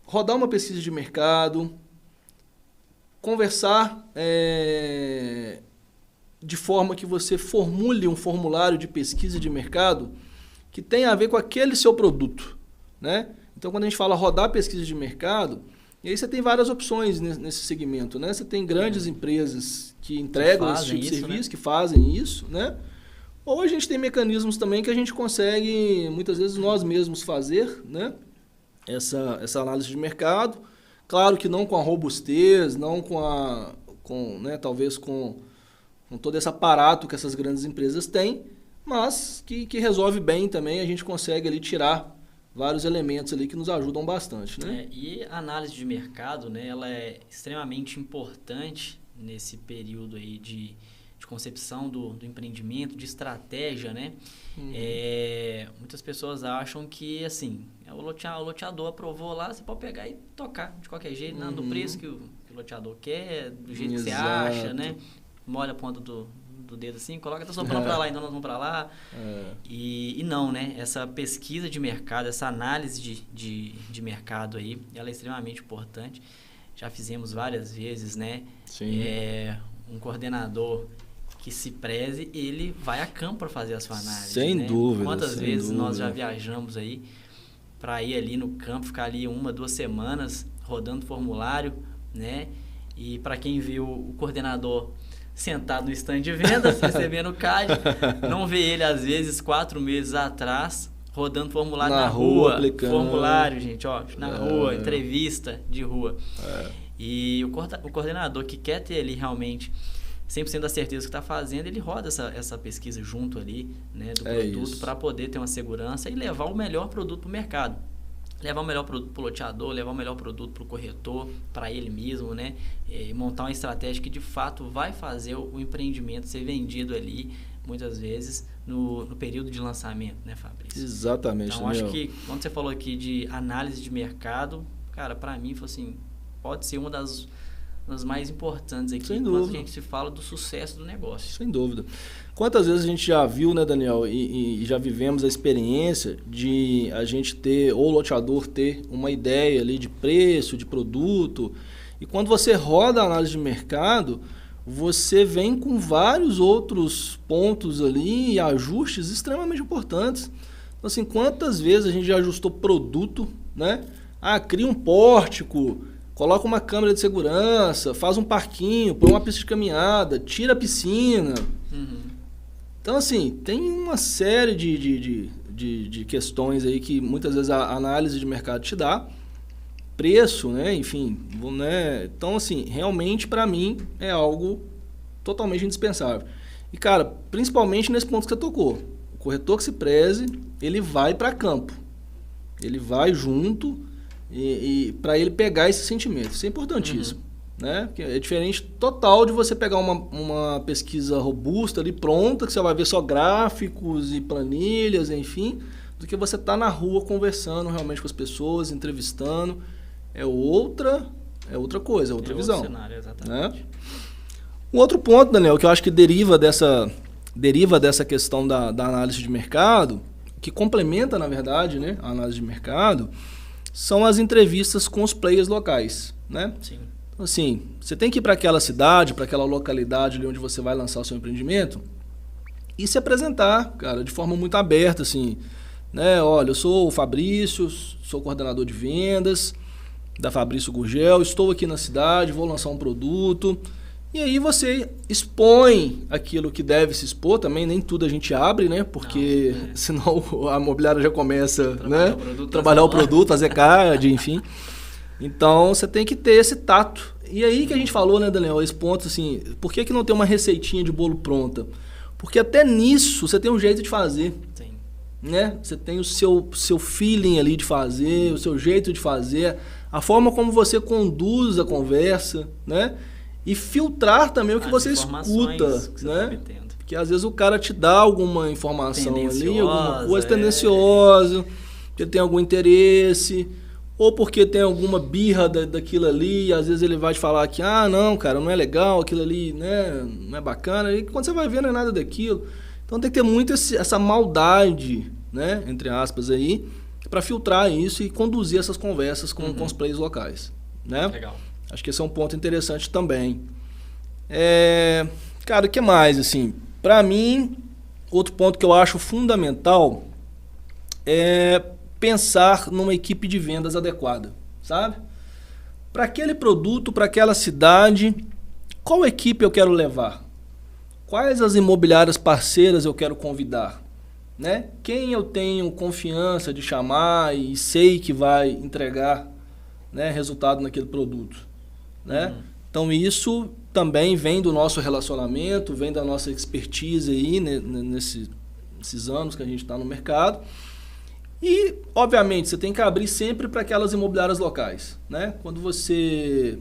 Speaker 2: rodar uma pesquisa de mercado, conversar de forma que você formule um formulário de pesquisa de mercado que tenha a ver com aquele seu produto, né? Então, quando a gente fala rodar pesquisa de mercado, e aí você tem várias opções nesse segmento, né? Você tem grandes empresas que entregam esse tipo de serviço, né? Que fazem isso, né? Ou a gente tem mecanismos também que a gente consegue, muitas vezes, nós mesmos fazer, né? Essa análise de mercado. Claro que não com a robustez, não né, talvez com todo esse aparato que essas grandes empresas têm, mas que resolve bem também, a gente consegue ali tirar vários elementos ali que nos ajudam bastante, né?
Speaker 1: E a análise de mercado, né, ela é extremamente importante nesse período aí de concepção do empreendimento, de estratégia, né? Muitas pessoas acham que, assim, o loteador aprovou lá, você pode pegar e tocar de qualquer jeito, do preço que o loteador quer, do jeito que você acha, né? Molha a ponta do dedo assim, coloca, tá soprando para lá, então nós vamos para lá. E não, né? Essa pesquisa de mercado, essa análise de mercado aí, ela é extremamente importante. Já fizemos várias vezes, né?
Speaker 2: Sim.
Speaker 1: Um coordenador que se preze, ele vai a campo para fazer a sua análise.
Speaker 2: Sem dúvida.
Speaker 1: Quantas vezes nós já viajamos aí para ir ali no campo, ficar ali 1, 2 semanas rodando formulário, né? E para quem viu o coordenador sentado no stand de vendas, recebendo o CAD, não vê ele, às vezes, 4 meses atrás, rodando formulário na rua.
Speaker 2: Aplicando.
Speaker 1: Formulário, gente, ó, na rua, entrevista de rua. E o coordenador que quer ter ali realmente 100% da certeza que está fazendo, ele roda essa pesquisa junto ali, né, do produto, para poder ter uma segurança e levar o melhor produto para o mercado. Levar o melhor produto para o loteador, levar o melhor produto para o corretor, para ele mesmo, né? E montar uma estratégia que de fato vai fazer o empreendimento ser vendido ali, muitas vezes, no período de lançamento, né, Fabrício?
Speaker 2: Exatamente.
Speaker 1: Então, acho que quando você falou aqui de análise de mercado, cara, para mim, foi assim, pode ser uma das mais importantes aqui, quando a gente se fala do sucesso do negócio.
Speaker 2: Sem dúvida. Quantas vezes a gente já viu, né, Daniel, e já vivemos a experiência de a gente ter, ou o loteador ter uma ideia ali de preço, de produto, e quando você roda a análise de mercado, você vem com vários outros pontos ali e ajustes extremamente importantes. Então, assim, quantas vezes a gente já ajustou produto, né? Cria um pórtico, coloca uma câmera de segurança, faz um parquinho, põe uma pista de caminhada, tira a piscina. Então, assim, tem uma série de questões aí que muitas vezes a análise de mercado te dá. Preço, né? Enfim, né? Então, assim, realmente para mim é algo totalmente indispensável. E, cara, principalmente nesse ponto que você tocou. O corretor que se preze, ele vai para campo. Ele vai junto e para ele pegar esse sentimento. Isso é importantíssimo. Né? Porque é diferente total de você pegar uma pesquisa robusta ali pronta, que você vai ver só gráficos e planilhas, enfim, do que você estar na rua conversando realmente com as pessoas, entrevistando. É outra coisa, é outra visão.
Speaker 1: Outro cenário, exatamente.
Speaker 2: Né? Um outro ponto, Daniel, que eu acho que deriva dessa questão da análise de mercado, que complementa, na verdade, né, a análise de mercado, são as entrevistas com os players locais. Né?
Speaker 1: Sim.
Speaker 2: Então, assim, você tem que ir para aquela cidade, para aquela localidade ali onde você vai lançar o seu empreendimento e se apresentar, cara, de forma muito aberta, assim, né? Olha, eu sou o Fabrício, sou coordenador de vendas da Fabrício Gurgel, estou aqui na cidade, vou lançar um produto. E aí você expõe aquilo que deve se expor também, nem tudo a gente abre, né? Porque senão a imobiliária já começa, né? Trabalhar o produto, fazer card, enfim. Então você tem que ter esse tato. E aí que a gente falou, né, Daniel, esse ponto assim, por que não tem uma receitinha de bolo pronta? Porque até nisso você tem um jeito de fazer.
Speaker 1: Sim.
Speaker 2: Né? Você tem o seu feeling ali de fazer, o seu jeito de fazer, a forma como você conduz a conversa, né? E filtrar também o que você escuta,
Speaker 1: que
Speaker 2: né? Porque às vezes o cara te dá alguma informação ali, alguma coisa tendenciosa, que ele tem algum interesse, ou porque tem alguma birra daquilo ali, e às vezes ele vai te falar que, não, cara, não é legal, aquilo ali, né, não é bacana, e quando você vai ver não é nada daquilo. Então tem que ter muito essa maldade, né, entre aspas aí, para filtrar isso e conduzir essas conversas com os players locais, né?
Speaker 1: Legal.
Speaker 2: Acho que esse é um ponto interessante também. Cara, o que mais, assim? Para mim, outro ponto que eu acho fundamental é pensar numa equipe de vendas adequada, sabe? Para aquele produto, para aquela cidade, qual equipe eu quero levar? Quais as imobiliárias parceiras eu quero convidar? Né? Quem eu tenho confiança de chamar e sei que vai entregar, né, resultado naquele produto? Né? Então isso também vem do nosso relacionamento, vem da nossa expertise aí, né, nesses anos que a gente está no mercado. E, obviamente, você tem que abrir sempre para aquelas imobiliárias locais. Né? Quando você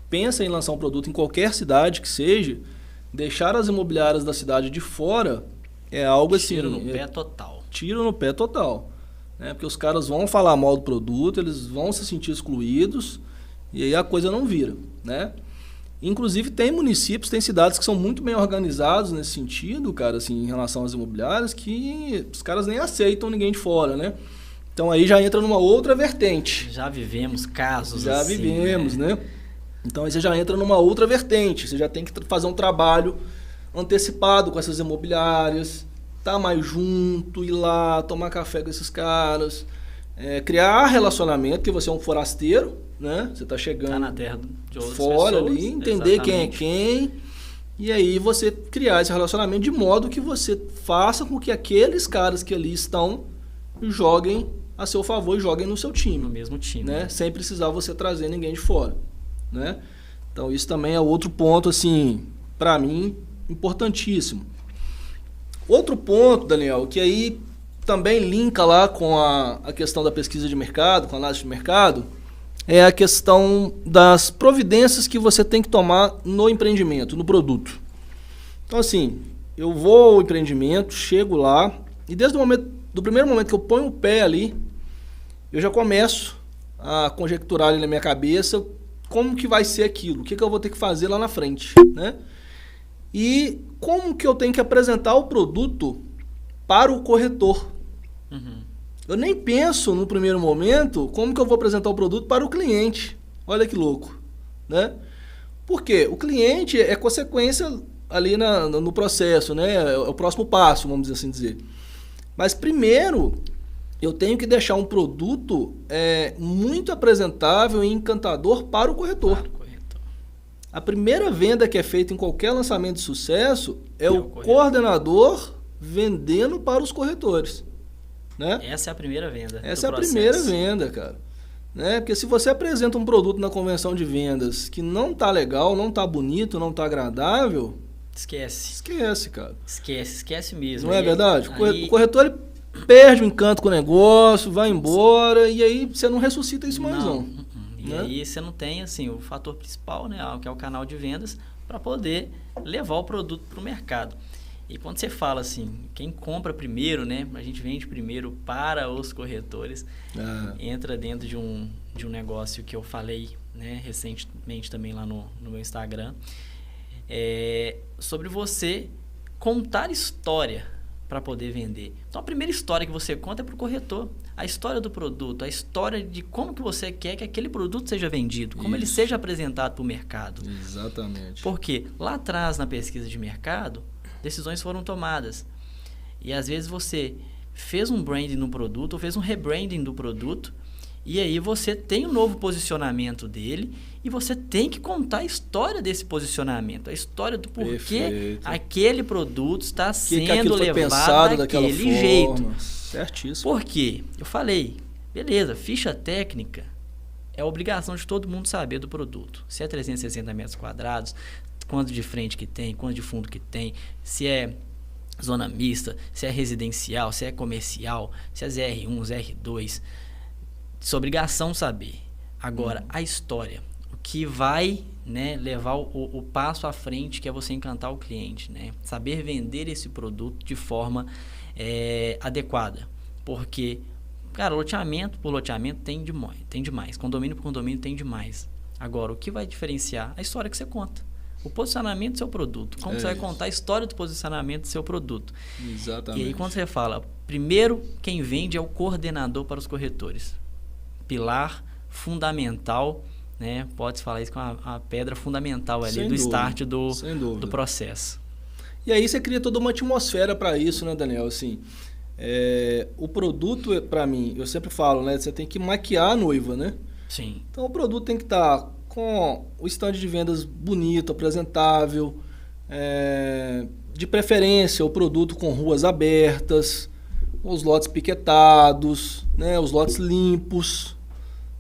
Speaker 2: pensa em lançar um produto em qualquer cidade que seja, deixar as imobiliárias da cidade de fora é algo assim...
Speaker 1: Tiro no pé total.
Speaker 2: Tiro no pé total. Né? Porque os caras vão falar mal do produto, eles vão se sentir excluídos e aí a coisa não vira. Né? Inclusive tem municípios, tem cidades que são muito bem organizados nesse sentido, cara, assim, em relação às imobiliárias, que os caras nem aceitam ninguém de fora, né? Então aí já entra numa outra vertente.
Speaker 1: Já vivemos casos
Speaker 2: já
Speaker 1: assim. Já
Speaker 2: vivemos, né? Então aí você já entra numa outra vertente. Você já tem que fazer um trabalho antecipado com essas imobiliárias, tá mais junto, ir lá, tomar café com esses caras, criar relacionamento, porque você é um forasteiro, né? Você tá chegando
Speaker 1: tá na terra de outras
Speaker 2: fora
Speaker 1: pessoas,
Speaker 2: ali, entender
Speaker 1: exatamente.
Speaker 2: quem é quem, e aí você criar esse relacionamento de modo que você faça com que aqueles caras que ali estão joguem a seu favor e joguem no seu time.
Speaker 1: No mesmo time.
Speaker 2: Né? Sem precisar você trazer ninguém de fora. Né? Então isso também é outro ponto, assim, para mim, importantíssimo. Outro ponto, Daniel, que aí também linka lá com a questão da pesquisa de mercado, com a análise de mercado, é a questão das providências que você tem que tomar no empreendimento, no produto. Então, assim, eu vou ao empreendimento, chego lá, e desde do primeiro momento que eu ponho o pé ali, eu já começo a conjecturar ali na minha cabeça como que vai ser aquilo, o que eu vou ter que fazer lá na frente, né? E como que eu tenho que apresentar o produto para o corretor. Eu nem penso no primeiro momento como que eu vou apresentar o produto para o cliente. Olha que louco, né? Por quê? O cliente é consequência ali no processo, né? É o próximo passo, vamos assim dizer. Mas primeiro, eu tenho que deixar um produto muito apresentável e encantador para o corretor. A primeira venda que é feita em qualquer lançamento de sucesso é o coordenador vendendo para os corretores. Né?
Speaker 1: Essa é a primeira venda.
Speaker 2: Essa é a primeira venda, cara. Né? Porque se você apresenta um produto na convenção de vendas que não tá legal, não tá bonito, não tá agradável... Esquece, cara.
Speaker 1: Esquece mesmo.
Speaker 2: Não é verdade? O corretor ele perde o encanto com o negócio, vai embora e aí você não ressuscita isso mais não.
Speaker 1: E aí você não tem assim, o fator principal, né, que é o canal de vendas, para poder levar o produto para o mercado. E quando você fala assim, quem compra primeiro, né, a gente vende primeiro para os corretores, entra dentro de um negócio que eu falei, né, recentemente também lá no meu Instagram, sobre você contar história para poder vender. Então a primeira história que você conta é para o corretor. A história do produto, a história de como que você quer que aquele produto seja vendido, como ele seja apresentado para o mercado.
Speaker 2: Exatamente.
Speaker 1: Porque lá atrás, na pesquisa de mercado, decisões foram tomadas. E às vezes você fez um branding no produto, ou fez um rebranding do produto, e aí você tem um novo posicionamento dele, e você tem que contar a história desse posicionamento, a história do porquê aquele produto está sendo levado daquele jeito.
Speaker 2: Certíssimo.
Speaker 1: Por quê? Eu falei, beleza, ficha técnica é obrigação de todo mundo saber do produto. Se é 360 metros quadrados, quanto de frente que tem, quanto de fundo que tem, se é zona mista, se é residencial, se é comercial, se é ZR1, ZR2. Isso é obrigação saber. Agora, a história, o que vai, né, levar o passo à frente, que é você encantar o cliente, né? Saber vender esse produto de forma adequada. Porque, cara, loteamento por loteamento tem demais. Condomínio por condomínio tem demais. Agora, o que vai diferenciar? A história que você conta. O posicionamento do seu produto. Como você vai contar a história do posicionamento do seu produto.
Speaker 2: Exatamente.
Speaker 1: E aí, quando você fala, primeiro, quem vende é o coordenador para os corretores. Pilar fundamental, né? Pode-se falar isso com a pedra fundamental ali do start do processo.
Speaker 2: E aí você cria toda uma atmosfera para isso, né, Daniel? Assim, o produto, para mim, eu sempre falo, né? Você tem que maquiar a noiva, né?
Speaker 1: Sim.
Speaker 2: Então o produto tem que estar com o stand de vendas bonito, apresentável, de preferência o produto com ruas abertas, os lotes piquetados, né? Os lotes limpos,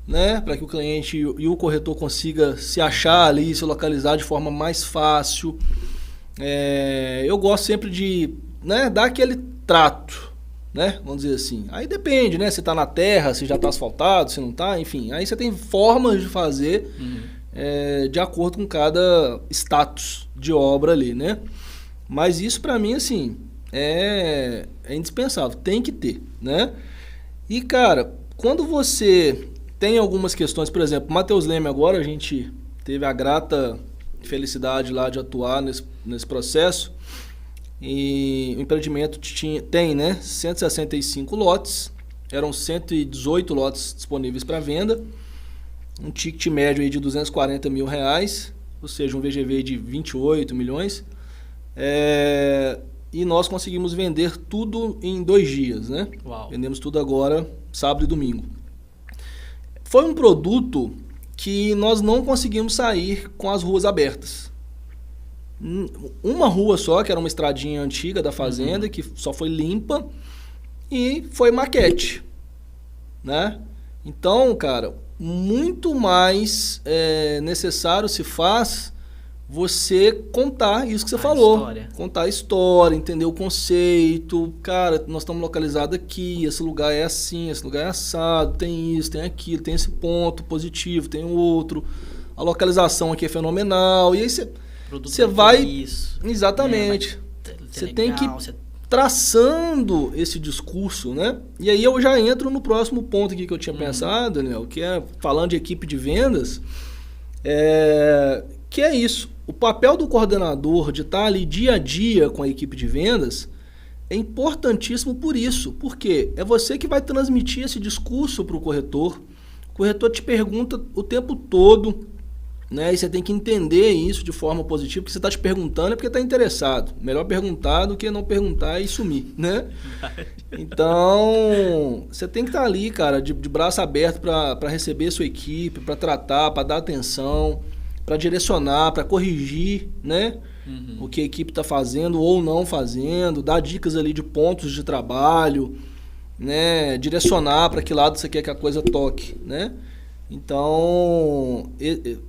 Speaker 2: né? Para que o cliente e o corretor consiga se achar ali, se localizar de forma mais fácil. Eu gosto sempre de, né, dar aquele trato, né? Vamos dizer assim. Aí depende, né? Se está na terra, se já está asfaltado, se não está, enfim. Aí você tem formas de fazer de acordo com cada status de obra ali, né? Mas isso para mim, assim, é indispensável. Tem que ter, né? E, cara, quando você tem algumas questões, por exemplo, Matheus Leme agora, a gente teve a grata felicidade lá de atuar nesse processo. E o empreendimento tem, né, 165 lotes, eram 118 lotes disponíveis para venda, um ticket médio aí de R$240 mil, ou seja, um VGV de 28 milhões, e nós conseguimos vender tudo em 2 dias, né?
Speaker 1: Uau.
Speaker 2: Vendemos tudo agora, sábado e domingo. Foi um produto que nós não conseguimos sair com as ruas abertas. Uma rua só, que era uma estradinha antiga da fazenda, que só foi limpa, e foi maquete, né? Então, cara, muito mais necessário se faz você contar isso que você falou.
Speaker 1: História.
Speaker 2: Contar a história, entender o conceito. Cara, nós estamos localizados aqui, esse lugar é assim, esse lugar é assado, tem isso, tem aquilo, tem esse ponto positivo, tem outro. A localização aqui é fenomenal. E aí você vai...
Speaker 1: Isso.
Speaker 2: Exatamente. Você tem que ir traçando esse discurso, né? E aí eu já entro no próximo ponto aqui que eu tinha pensado, Daniel, que é falando de equipe de vendas, que é isso. O papel do coordenador de estar ali dia a dia com a equipe de vendas é importantíssimo por isso. Porque é você que vai transmitir esse discurso para o corretor. O corretor te pergunta o tempo todo né? E você tem que entender isso de forma positiva, porque você está te perguntando é porque está interessado. Melhor perguntar do que não perguntar e sumir, né? Então, você tem que estar ali, cara, de braço aberto para receber a sua equipe, para tratar, para dar atenção, para direcionar, para corrigir, né? O que a equipe está fazendo ou não fazendo, dar dicas ali de pontos de trabalho, né? Direcionar para que lado você quer que a coisa toque, né? Então,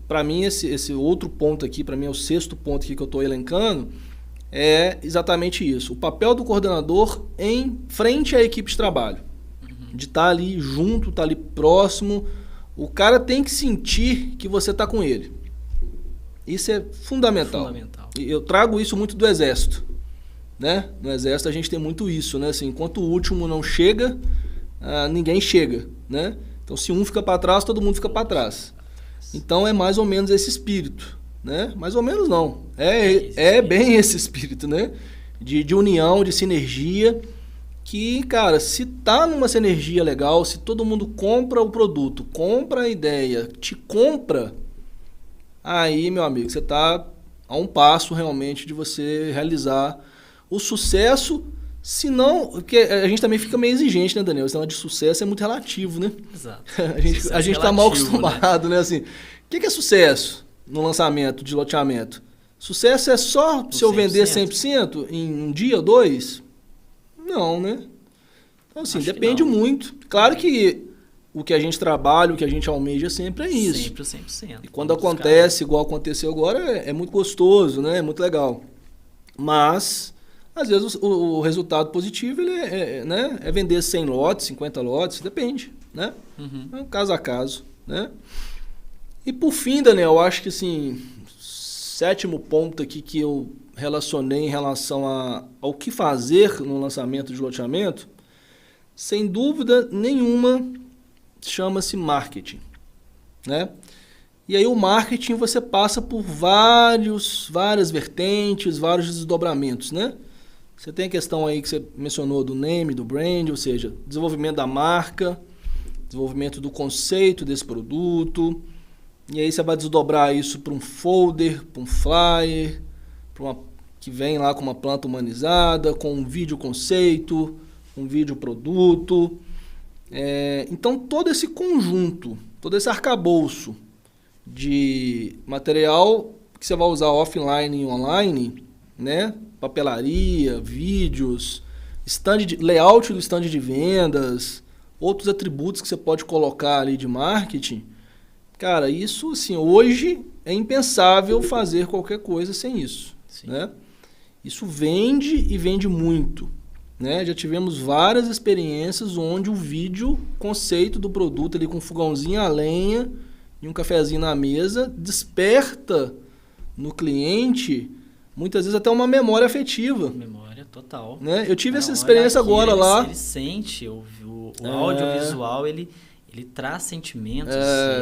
Speaker 2: para mim, esse outro ponto aqui, para mim é o 6º ponto aqui que eu estou elencando, é exatamente isso. O papel do coordenador em frente à equipe de trabalho. De estar ali junto, estar ali próximo. O cara tem que sentir que você está com ele. Isso é fundamental. E eu trago isso muito do Exército, né? No Exército a gente tem muito isso, né? Assim, enquanto o último não chega, ninguém chega, né? Então, se um fica para trás, todo mundo fica para trás. Então, é mais ou menos esse espírito, né? Mais ou menos não. É bem esse espírito, né? De união, de sinergia, que, cara, se tá numa sinergia legal, se todo mundo compra o produto, compra a ideia, te compra, aí, meu amigo, você tá a um passo realmente de você realizar o sucesso. Se não, porque a gente também fica meio exigente, né, Daniel? Esse negócio de sucesso é muito relativo, né?
Speaker 1: Exato.
Speaker 2: A gente tá mal acostumado, né? Assim, o que é sucesso no lançamento de loteamento? Sucesso é só se eu vender 100% em um dia ou 2? Não, né? Então, assim, depende muito. Claro que o que a gente trabalha, o que a gente almeja sempre é isso.
Speaker 1: Sempre 100%.
Speaker 2: E quando acontece, igual aconteceu agora, é muito gostoso, né? É muito legal. Mas, às vezes, o resultado positivo ele é vender 100 lotes, 50 lotes, depende, né? É um caso a caso, né? E por fim, Daniel, eu acho que, assim, 7º ponto aqui que eu relacionei em relação ao que fazer no lançamento de loteamento, sem dúvida nenhuma, chama-se marketing, né? E aí o marketing você passa por várias vertentes, vários desdobramentos, né? Você tem a questão aí que você mencionou do name, do brand, ou seja, desenvolvimento da marca, desenvolvimento do conceito desse produto, e aí você vai desdobrar isso para um folder, para um flyer, que vem lá com uma planta humanizada, com um vídeo conceito, um vídeo produto. Então todo esse conjunto, todo esse arcabouço de material que você vai usar offline e online, né? Papelaria, vídeos, layout do stand de vendas, outros atributos que você pode colocar ali de marketing. Cara, isso assim, hoje é impensável fazer qualquer coisa sem isso, né? Isso vende e vende muito, né? Já tivemos várias experiências onde o vídeo conceito do produto ali com um fogãozinho a lenha e um cafezinho na mesa desperta no cliente muitas vezes até uma memória afetiva.
Speaker 1: Memória total.
Speaker 2: Né? Eu tive essa experiência agora lá.
Speaker 1: Ele sente, o audiovisual, ele traz sentimentos,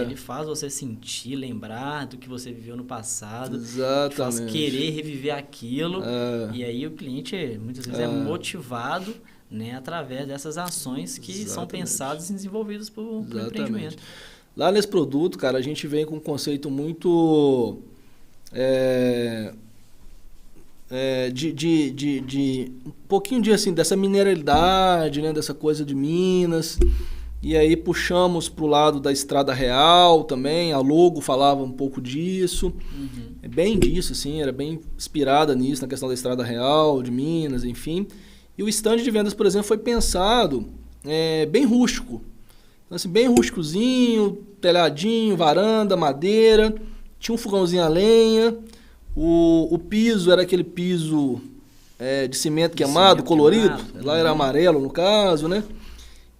Speaker 1: ele faz você sentir, lembrar do que você viveu no passado.
Speaker 2: Exatamente.
Speaker 1: Faz querer reviver aquilo. E aí o cliente muitas vezes é motivado, né, através dessas ações que são pensadas e desenvolvidas por empreendimento.
Speaker 2: Lá nesse produto, cara, a gente vem com um conceito muito de um pouquinho assim, dessa mineralidade, né, dessa coisa de Minas. E aí puxamos para o lado da Estrada Real também, a logo falava um pouco disso. É bem disso, assim, era bem inspirada nisso, na questão da Estrada Real, de Minas, enfim. E o stand de vendas, por exemplo, foi pensado bem rústico. Então, assim, bem rústicozinho, telhadinho, varanda, madeira, tinha um fogãozinho a lenha, o piso era aquele piso de cimento queimado, colorido, lá era amarelo no caso, né?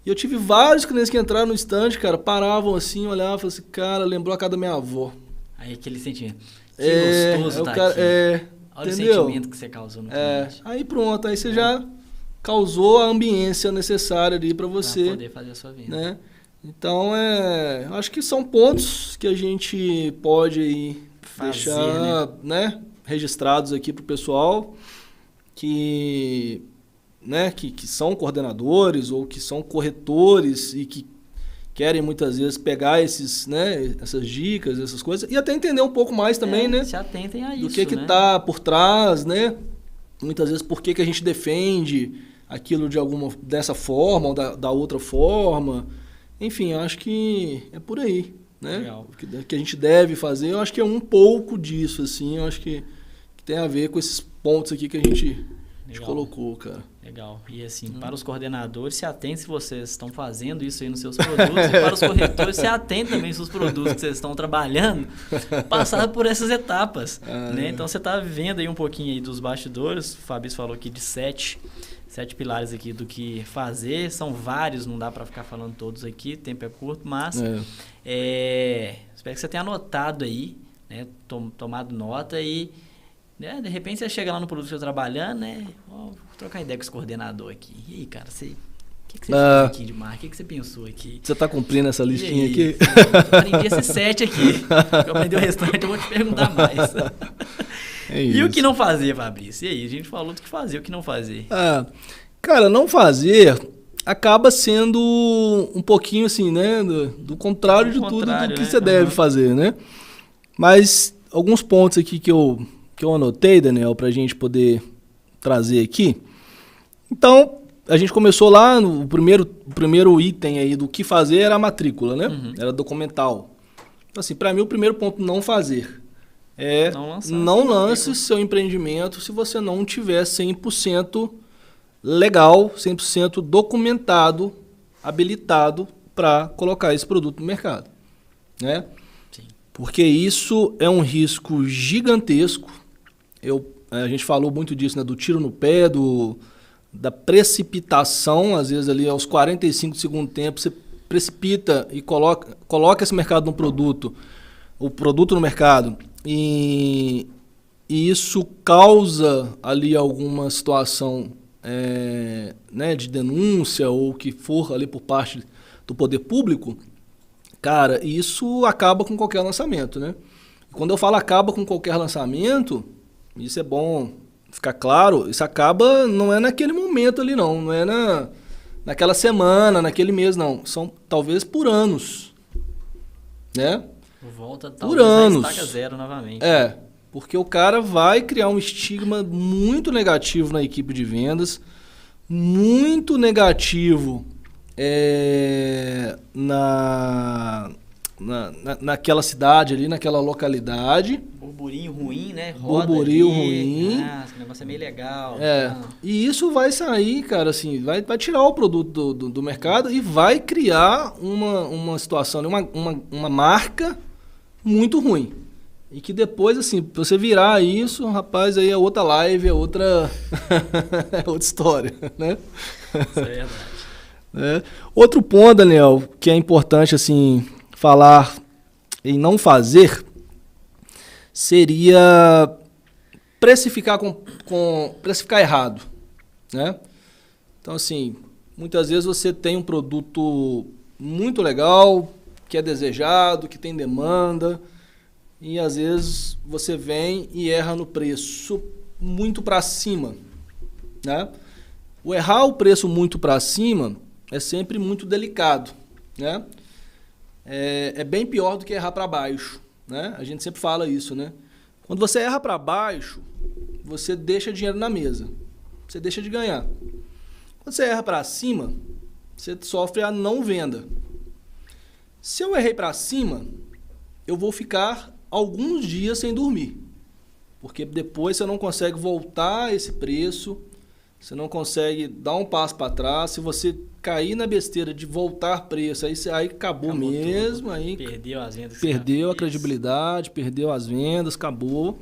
Speaker 2: E eu tive vários clientes que entraram no stand, cara, paravam assim, olhavam e falavam assim, cara, lembrou a casa da minha avó.
Speaker 1: Aí aquele sentimento, que gostoso tá aqui. Olha
Speaker 2: entendeu?
Speaker 1: O sentimento que você causou no cliente.
Speaker 2: Aí pronto, aí você já causou a ambiência necessária ali para você.
Speaker 1: Pra poder fazer a sua venda.
Speaker 2: Né? Então, acho que são pontos que a gente pode aí deixar, né, registrados aqui para o pessoal que são coordenadores ou que são corretores e que querem muitas vezes pegar essas dicas, essas coisas, e até entender um pouco mais também, né?
Speaker 1: Se atentem a isso,
Speaker 2: do que tá por trás, né? Muitas vezes por que a gente defende aquilo dessa forma ou da outra forma. Enfim, eu acho que é por aí, né?
Speaker 1: Legal.
Speaker 2: O que a gente deve fazer, eu acho que é um pouco disso, assim, eu acho que tem a ver com esses pontos aqui que a gente colocou, cara.
Speaker 1: Legal. E assim, para os coordenadores, se atentem se vocês estão fazendo isso aí nos seus produtos. E para os corretores, se atentem também se os produtos que vocês estão trabalhando passaram por essas etapas. Né? Então, você está vendo aí um pouquinho aí dos bastidores. O Fabrício falou aqui de 7 pilares aqui do que fazer. São vários, não dá para ficar falando todos aqui, o tempo é curto, mas espero que você tenha anotado aí, né? Tomado nota e... né? De repente você chega lá no produto que você está trabalhando, né? Vou trocar ideia com esse coordenador aqui. E aí, cara, o que você fez aqui de marca? O que você pensou aqui?
Speaker 2: Você está cumprindo essa listinha aqui?
Speaker 1: Eu aprendi esses 7 aqui. Eu aprendi o restante, eu vou te perguntar mais. E o que não fazer, Fabrício? E aí, a gente falou do que fazer, o que não fazer.
Speaker 2: Cara, não fazer acaba sendo um pouquinho assim, né? Do contrário de tudo do que você deve fazer, né? Mas alguns pontos aqui que eu anotei, Daniel, para a gente poder trazer aqui. Então, a gente começou lá, o primeiro item aí do que fazer era a matrícula, né? Era documental. Então, assim, para mim, o primeiro ponto não fazer é não lance seu empreendimento se você não tiver 100% legal, 100% documentado, habilitado para colocar esse produto no mercado, né?
Speaker 1: Sim.
Speaker 2: Porque isso é um risco gigantesco. A gente falou muito disso, né? Do tiro no pé, da precipitação. Às vezes ali aos 45 do segundo tempo você precipita e coloca esse mercado o produto no mercado e isso causa ali alguma situação né, de denúncia ou que for ali por parte do poder público. Cara, isso acaba com qualquer lançamento, né? Quando eu falo acaba com qualquer lançamento, isso é bom ficar claro, isso acaba, não é naquele momento ali não é naquela semana, naquele mês não, são talvez por anos, né?
Speaker 1: Volta
Speaker 2: por anos.
Speaker 1: Na estaca zero novamente.
Speaker 2: Porque o cara vai criar um estigma muito negativo na equipe de vendas, muito negativo naquela cidade ali, naquela localidade.
Speaker 1: Burburinho ruim, né?
Speaker 2: Burburinho ruim.
Speaker 1: Esse negócio é meio legal.
Speaker 2: E isso vai sair, cara, assim, vai tirar o produto do mercado e vai criar uma situação, uma marca muito ruim. E que depois, assim, pra você virar isso, rapaz, aí é outra live, é outra história, né?
Speaker 1: Isso é verdade.
Speaker 2: Outro ponto, Daniel, que é importante, assim, falar em não fazer, seria precificar precificar errado, né? Então, assim, muitas vezes você tem um produto muito legal, que é desejado, que tem demanda, e às vezes você vem e erra no preço muito para cima, né? O errar o preço muito para cima é sempre muito delicado, né? É bem pior do que errar para baixo, né? A gente sempre fala isso, né? Quando você erra para baixo, você deixa dinheiro na mesa, você deixa de ganhar. Quando você erra para cima, você sofre a não venda. Se eu errei para cima, eu vou ficar alguns dias sem dormir, porque depois você não consegue voltar esse preço, você não consegue dar um passo para trás. Se você cair na besteira de voltar preço, aí acabou mesmo, tudo. Aí
Speaker 1: perdeu as vendas,
Speaker 2: perdeu a credibilidade, perdeu as vendas, acabou.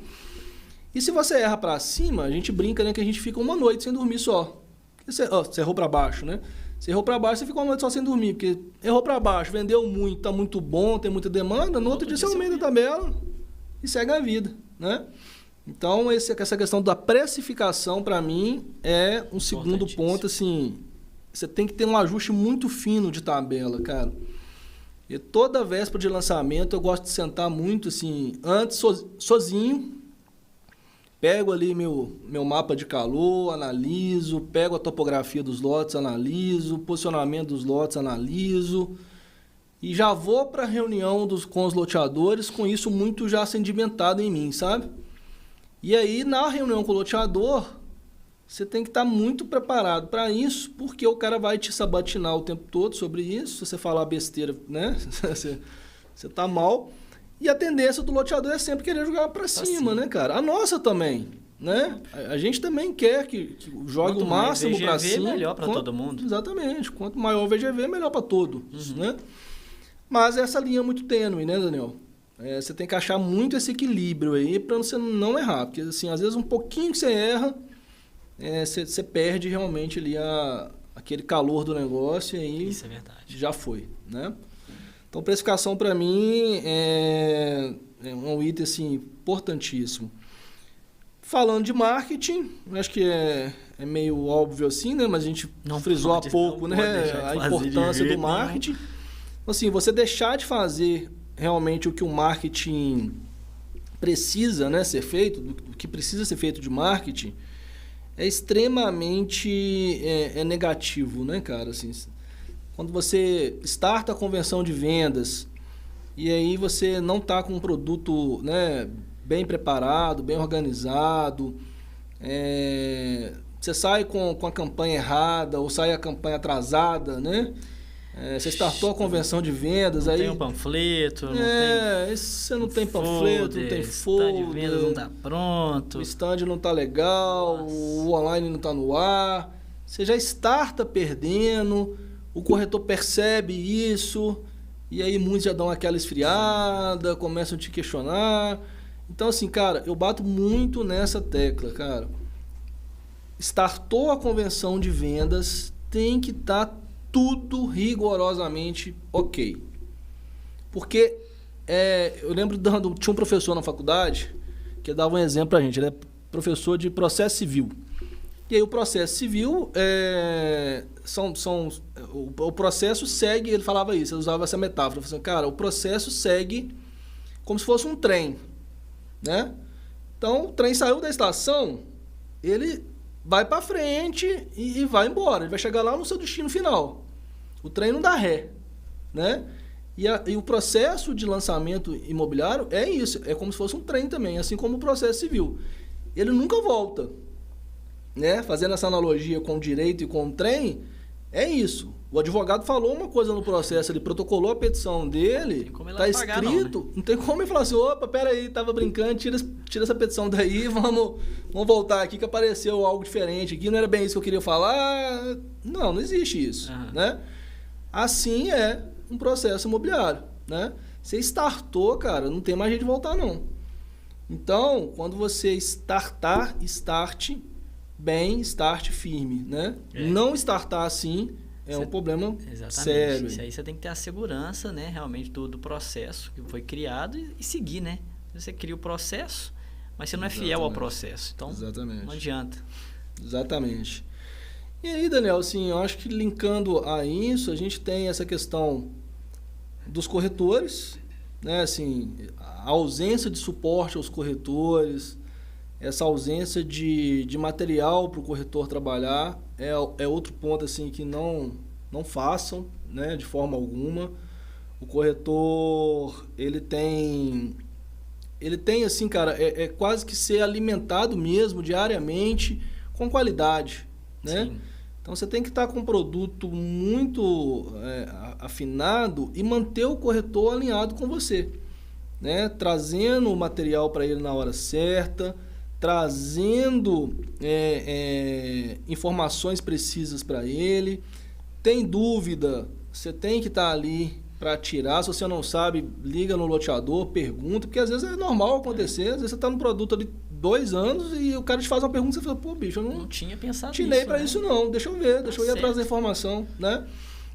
Speaker 2: E se você erra para cima, a gente brinca, né, que a gente fica uma noite sem dormir só. Você errou para baixo, né? Você errou para baixo, você fica uma noite só sem dormir, porque errou para baixo, vendeu muito, tá muito bom, tem muita demanda, no outro dia você aumenta a tabela e segue a vida, né? Então, essa questão da precificação, para mim, é um segundo ponto, assim, você tem que ter um ajuste muito fino de tabela, cara. E toda véspera de lançamento, eu gosto de sentar muito, assim, antes, sozinho, pego ali meu mapa de calor, analiso, pego a topografia dos lotes, analiso, o posicionamento dos lotes, analiso, e já vou para a reunião com os loteadores com isso muito já sedimentado em mim, sabe? E aí, na reunião com o loteador, você tem que estar muito preparado para isso, porque o cara vai te sabatinar o tempo todo sobre isso. Se você falar besteira, né? Você tá mal. E a tendência do loteador é sempre querer jogar para cima, né, cara? A nossa também, né? A gente também quer que jogue o máximo para cima.
Speaker 1: Melhor para todo mundo.
Speaker 2: Exatamente. Quanto maior o VGV, melhor para todos, né? Mas essa linha é muito tênue, né, Daniel? Você tem que achar muito esse equilíbrio aí para você não errar. Porque, assim, às vezes um pouquinho que você erra, você perde realmente ali aquele calor do negócio e aí
Speaker 1: isso é verdade.
Speaker 2: Já foi, né? Então, precificação para mim é um item assim, importantíssimo. Falando de marketing, acho que é meio óbvio assim, né? Mas a gente não frisou há pouco, né? A importância do marketing. Assim, você deixar de fazer realmente o que o marketing precisa, né, ser feito, o que precisa ser feito de marketing, é extremamente negativo, né, cara? Assim, quando você starta a conversão de vendas e aí você não está com um produto, né, bem preparado, bem organizado, você sai com a campanha errada ou sai a campanha atrasada, né? Você startou a conversão de vendas,
Speaker 1: não
Speaker 2: aí...
Speaker 1: tem um panfleto, não tem...
Speaker 2: Você não tem panfleto, não tem folder...
Speaker 1: O stand de vendas não está pronto...
Speaker 2: O stand não está legal, nossa, o online não está no ar... Você já starta perdendo, o corretor percebe isso... E aí muitos já dão aquela esfriada, começam a te questionar... Então, assim, cara, eu bato muito nessa tecla, cara. Startou a conversão de vendas, tem que estar... tudo rigorosamente ok. Porque eu lembro, tinha um professor na faculdade que dava um exemplo pra gente, ele é professor de processo civil. E aí o processo civil, o processo segue, ele falava isso, ele usava essa metáfora, falava assim, cara, o processo segue como se fosse um trem, né? Então, o trem saiu da estação, ele vai para frente e vai embora, ele vai chegar lá no seu destino final. O trem não dá ré, né? E o processo de lançamento imobiliário é isso, é como se fosse um trem também, assim como o processo civil. Ele nunca volta, né? Fazendo essa analogia com o direito e com o trem, é isso. O advogado falou uma coisa no processo, ele protocolou a petição dele, está escrito, não tem como ele falar assim, opa, peraí, tava brincando, tira essa petição daí, vamos voltar aqui que apareceu algo diferente aqui, não era bem isso que eu queria falar. Não existe isso, né? Assim é um processo imobiliário, né? Você startou, cara, não tem mais jeito de voltar, não. Então, quando você starte bem, starte firme, né? Não startar assim é um problema sério.
Speaker 1: Isso aí você tem que ter a segurança, né, realmente do processo que foi criado e seguir, né? Você cria o processo, mas você não é fiel ao processo. Então, não adianta.
Speaker 2: Exatamente. E aí, Daniel, assim, eu acho que linkando a isso, a gente tem essa questão dos corretores, né? Assim, a ausência de suporte aos corretores, essa ausência de material para o corretor trabalhar é outro ponto assim, que não façam, né, de forma alguma. O corretor, ele tem assim, cara, é quase que ser alimentado mesmo diariamente com qualidade, né? Sim. Então você tem que estar com um produto muito afinado e manter o corretor alinhado com você, né? Trazendo o material para ele na hora certa, trazendo informações precisas para ele. Tem dúvida, você tem que estar ali para tirar. Se você não sabe, liga no loteador, pergunta, porque às vezes é normal acontecer. Às vezes você está no produto ali 2 anos e o cara te faz uma pergunta e você fala, pô, bicho, eu não
Speaker 1: tinha pensado
Speaker 2: nisso. Tirei para isso não, deixa eu ver, deixa eu ir atrás da informação, né?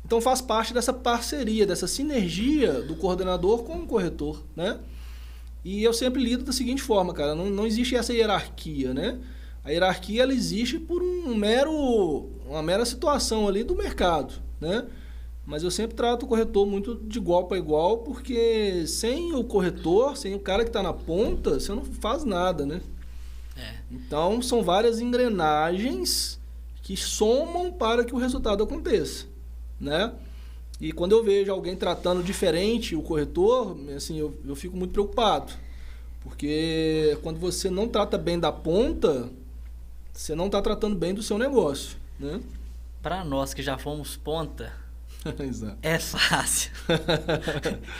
Speaker 2: Então faz parte dessa parceria, dessa sinergia do coordenador com o corretor, né? E eu sempre lido da seguinte forma, cara, não existe essa hierarquia, né? A hierarquia, ela existe por uma mera situação ali do mercado, né? Mas eu sempre trato o corretor muito de igual para igual, porque sem o corretor, sem o cara que está na ponta, você não faz nada, né? Então, são várias engrenagens que somam para que o resultado aconteça, né? E quando eu vejo alguém tratando diferente o corretor, assim, eu fico muito preocupado. Porque quando você não trata bem da ponta, você não está tratando bem do seu negócio, né?
Speaker 1: Para nós que já fomos ponta,
Speaker 2: Exato.
Speaker 1: é fácil.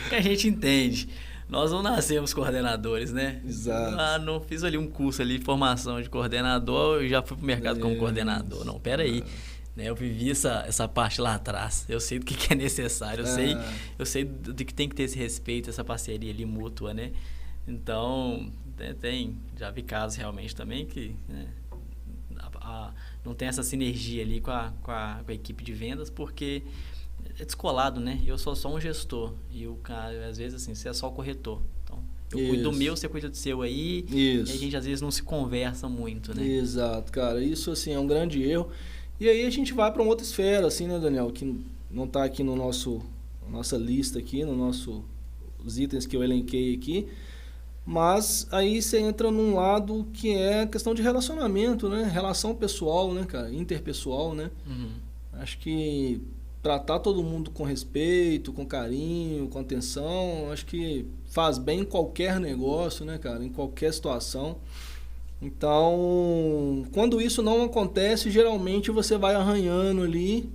Speaker 1: Que a gente entende. Nós não nascemos coordenadores, né?
Speaker 2: Exato.
Speaker 1: Não fiz ali um curso ali, formação de coordenador, e já fui pro mercado como coordenador. Não, peraí. Né? Eu vivi essa parte lá atrás. Eu sei do que é necessário. Eu sei do que tem que ter esse respeito, essa parceria ali mútua, né? Então, já vi casos realmente também que, né, não tem essa sinergia ali com a equipe de vendas, porque é descolado, né? Eu sou só um gestor e o cara, às vezes, assim, você é só o corretor. Então, eu cuido do meu, você cuida do seu aí.
Speaker 2: Isso.
Speaker 1: E a gente, às vezes, não se conversa muito, né?
Speaker 2: Exato, cara. Isso, assim, é um grande erro. E aí a gente vai para uma outra esfera, assim, né, Daniel? Que não está aqui no nossa lista aqui, os itens que eu elenquei aqui. Mas aí você entra num lado que é questão de relacionamento, né? Relação pessoal, né, cara? Interpessoal, né?
Speaker 1: Uhum.
Speaker 2: Acho que tratar todo mundo com respeito, com carinho, com atenção, acho que faz bem em qualquer negócio, né, cara? Em qualquer situação. Então, quando isso não acontece, geralmente você vai arranhando ali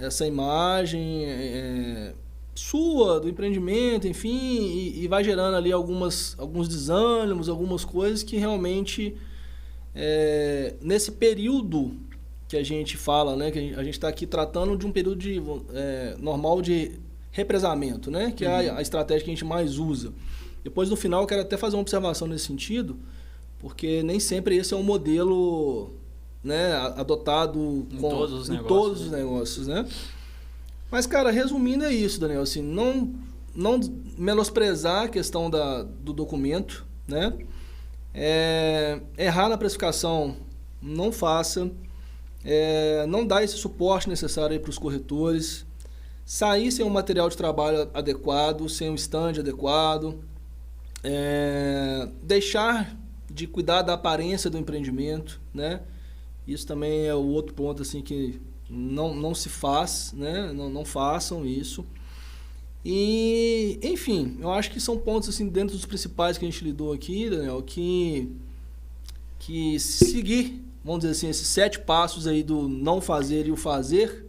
Speaker 2: essa imagem sua, do empreendimento, enfim, e vai gerando ali alguns desânimos, algumas coisas que realmente, nesse período que a gente fala, né, que a gente está aqui tratando de um período normal de represamento, né, que é a estratégia que a gente mais usa. Depois, no final, eu quero até fazer uma observação nesse sentido, porque nem sempre esse é um modelo, né, adotado
Speaker 1: em todos os
Speaker 2: negócios, né? Mas, cara, resumindo é isso, Daniel, assim, não menosprezar a questão do documento, né? Errar na precificação, não faça. Não dar esse suporte necessário para os corretores. Sair sem um material de trabalho adequado, sem um stand adequado. Deixar de cuidar da aparência do empreendimento, né? Isso também é o outro ponto assim que não se faz, né? Não façam isso. E, enfim, eu acho que são pontos assim dentro dos principais que a gente lidou aqui, Daniel, que seguir, vamos dizer assim, esses 7 passos aí do não fazer e o fazer,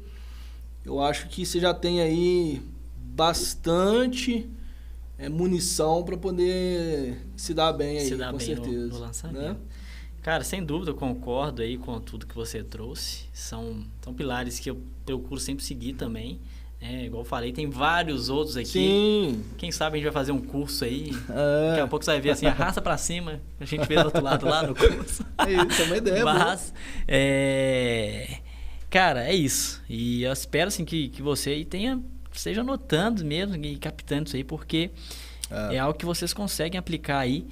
Speaker 2: eu acho que você já tem aí bastante munição para poder se dar bem aí, com certeza.
Speaker 1: No lançamento.
Speaker 2: Né?
Speaker 1: Cara, sem dúvida, eu concordo aí com tudo que você trouxe. São pilares que eu procuro sempre seguir também. Igual eu falei, tem vários outros aqui.
Speaker 2: Sim.
Speaker 1: Quem sabe a gente vai fazer um curso aí. Daqui a pouco você vai ver assim, arrasta pra cima. A gente vê do outro lado lá no curso.
Speaker 2: Isso é uma ideia.
Speaker 1: Mas, cara, é isso. E eu espero assim, que você aí esteja anotando mesmo e captando isso aí, porque é algo que vocês conseguem aplicar aí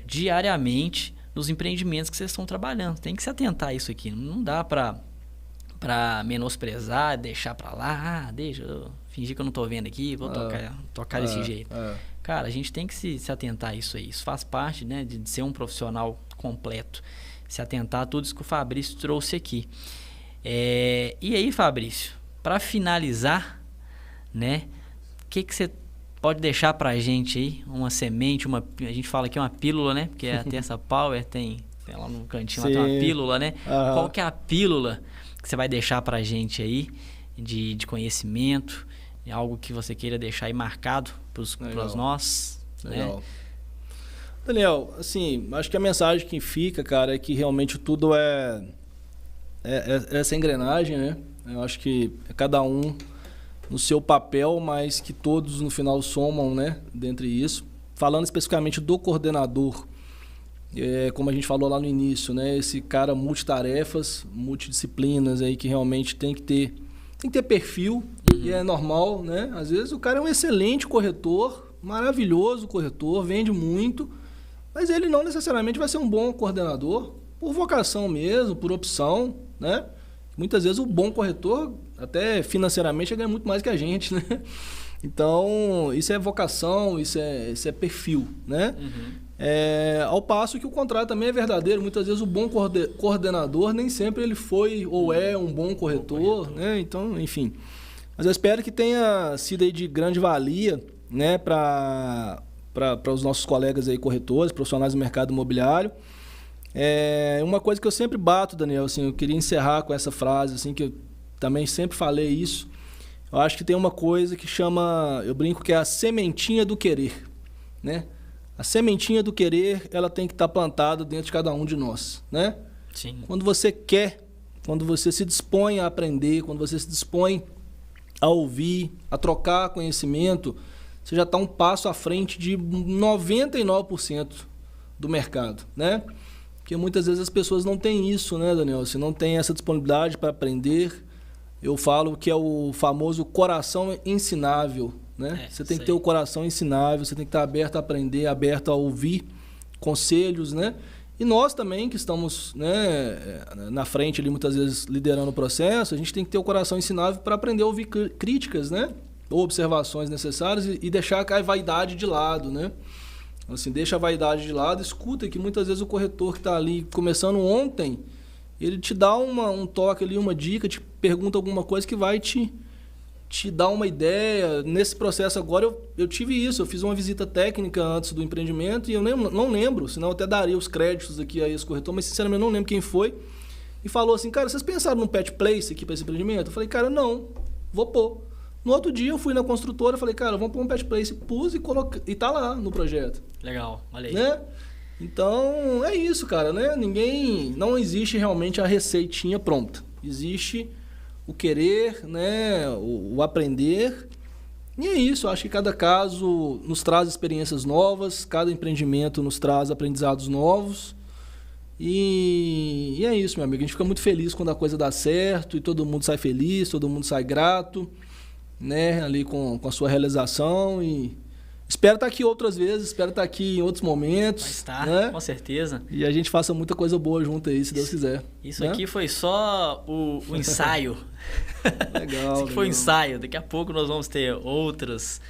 Speaker 1: diariamente nos empreendimentos que vocês estão trabalhando. Tem que se atentar a isso aqui. Não dá para menosprezar, deixar para lá, deixa eu fingir que eu não tô vendo aqui, vou tocar desse jeito. Cara, a gente tem que se atentar a isso aí. Isso faz parte, né, de ser um profissional completo. Se atentar a tudo isso que o Fabrício trouxe aqui. E aí, Fabrício, para finalizar, né, o que você pode deixar para a gente aí? Uma semente, a gente fala aqui uma pílula, né? Porque a Terça Power tem lá no cantinho, lá tem uma pílula, né? Qual que é a pílula que você vai deixar para a gente aí de conhecimento? Algo que você queira deixar aí marcado para nós?
Speaker 2: Legal.
Speaker 1: Né?
Speaker 2: Daniel, assim, acho que a mensagem que fica, cara, é que realmente tudo é essa engrenagem, né? Eu acho que é cada um no seu papel, mas que todos no final somam, né, dentre isso. Falando especificamente do coordenador, como a gente falou lá no início, né, esse cara multitarefas, multidisciplinas aí que realmente tem que ter perfil, e é normal, né? Às vezes o cara é um excelente corretor, maravilhoso corretor, vende muito, mas ele não necessariamente vai ser um bom coordenador, por vocação mesmo, por opção, né? Muitas vezes o bom corretor, até financeiramente, ganha muito mais que a gente, né? Então, isso é vocação, isso é perfil, né? Ao passo que o contrário também é verdadeiro. Muitas vezes o bom coordenador nem sempre ele foi ou é um bom corretor, né? Então, enfim. Mas eu espero que tenha sido aí de grande valia, né, para os nossos colegas aí corretores, profissionais do mercado imobiliário. Uma coisa que eu sempre bato, Daniel, assim, eu queria encerrar com essa frase, assim, que eu também sempre falei isso. Eu acho que tem uma coisa que chama, eu brinco que é a sementinha do querer, né? A sementinha do querer, ela tem que estar plantada dentro de cada um de nós, né?
Speaker 1: Sim.
Speaker 2: Quando você quer, quando você se dispõe a aprender, quando você se dispõe a ouvir, a trocar conhecimento, você já está um passo à frente de 99% do mercado, né? Porque muitas vezes as pessoas não têm isso, né, Daniel? Você não tem essa disponibilidade para aprender. Eu falo que é o famoso coração ensinável, né? Você tem que ter o coração ensinável, você tem que estar aberto a aprender, aberto a ouvir conselhos, né? E nós também, que estamos, né, na frente ali, muitas vezes liderando o processo, a gente tem que ter o coração ensinável para aprender a ouvir críticas, né? Ou observações necessárias e deixar a vaidade de lado, né? Assim, deixa a vaidade de lado, escuta que muitas vezes o corretor que está ali começando ontem, ele te dá um toque ali, uma dica, te pergunta alguma coisa que vai te dar uma ideia. Nesse processo agora eu tive isso, eu fiz uma visita técnica antes do empreendimento e eu não lembro, senão eu até daria os créditos aqui a esse corretor, mas sinceramente eu não lembro quem foi. E falou assim, cara, vocês pensaram num pet place aqui para esse empreendimento? Eu falei, cara, não, vou pôr. No outro dia eu fui na construtora e falei, cara, vamos pôr um pet place. Pus e tá lá no projeto.
Speaker 1: Legal, olha aí.
Speaker 2: Né? Então, é isso, cara, né? Não existe realmente a receitinha pronta. Existe o querer, né? O aprender. E é isso, eu acho que cada caso nos traz experiências novas, cada empreendimento nos traz aprendizados novos. E é isso, meu amigo. A gente fica muito feliz quando a coisa dá certo e todo mundo sai feliz, todo mundo sai grato, né? Ali com a sua realização e... Espero estar aqui outras vezes, espero estar aqui em outros momentos. Vai
Speaker 1: estar,
Speaker 2: né?
Speaker 1: Com certeza.
Speaker 2: E a gente faça muita coisa boa junto aí, se Deus quiser.
Speaker 1: Isso
Speaker 2: né?
Speaker 1: aqui foi só o ensaio.
Speaker 2: Legal.
Speaker 1: Isso aqui foi o ensaio. Daqui a pouco nós vamos ter outras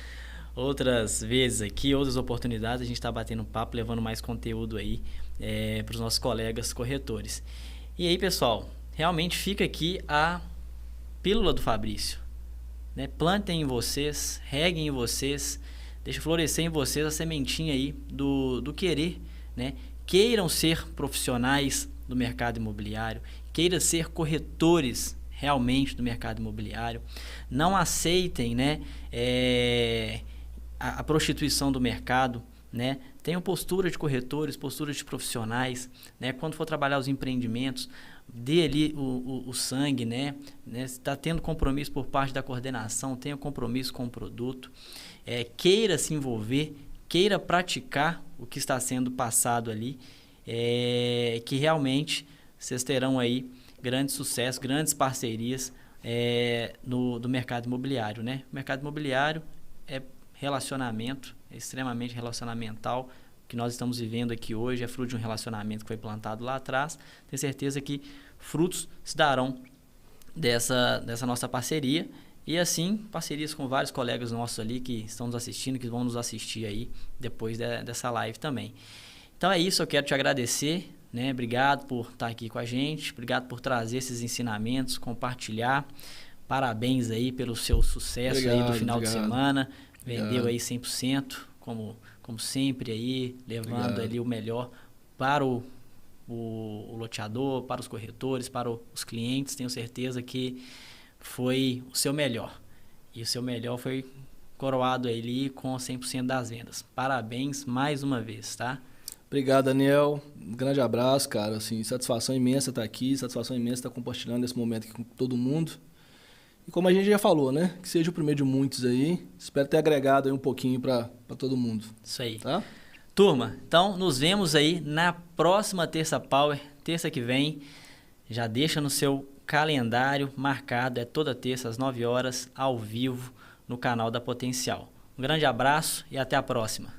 Speaker 1: vezes aqui, outras oportunidades. A gente está batendo papo, levando mais conteúdo aí para os nossos colegas corretores. E aí, pessoal, realmente fica aqui a pílula do Fabrício. Né? Plantem em vocês, reguem em vocês, deixa florescer em vocês a sementinha aí do querer, né? Queiram ser profissionais do mercado imobiliário, queiram ser corretores realmente do mercado imobiliário. Não aceitem, né, a prostituição do mercado, né? Tenham postura de corretores, postura de profissionais, né? Quando for trabalhar os empreendimentos, dê ali o sangue, né? Está tendo compromisso por parte da coordenação, tenha compromisso com o produto. Queira se envolver, queira praticar o que está sendo passado ali, que realmente vocês terão aí grande sucesso, grandes parcerias no mercado imobiliário, né? O mercado imobiliário é relacionamento, é extremamente relacionamental. O que nós estamos vivendo aqui hoje é fruto de um relacionamento que foi plantado lá atrás. Tenho certeza que frutos se darão dessa nossa parceria. E assim, parcerias com vários colegas nossos ali que estão nos assistindo, que vão nos assistir aí depois dessa live também. Então é isso, eu quero te agradecer, né? Obrigado por estar aqui com a gente, obrigado por trazer esses ensinamentos, compartilhar. Parabéns aí pelo seu sucesso aí do final de semana. Vendeu aí 100%, como sempre aí, levando ali o melhor para o loteador, para os corretores, para os clientes. Tenho certeza que foi o seu melhor. E o seu melhor foi coroado ali com 100% das vendas. Parabéns mais uma vez, tá?
Speaker 2: Obrigado, Daniel. Um grande abraço, cara. Assim, satisfação imensa estar aqui, satisfação imensa estar compartilhando esse momento aqui com todo mundo. E como a gente já falou, né? Que seja o primeiro de muitos aí. Espero ter agregado aí um pouquinho para todo mundo.
Speaker 1: Isso aí.
Speaker 2: Tá?
Speaker 1: Turma, então nos vemos aí na próxima Terça Power, terça que vem. Já deixa no seu calendário marcado, toda terça às 9 horas, ao vivo, no canal da Potencial. Um grande abraço e até a próxima.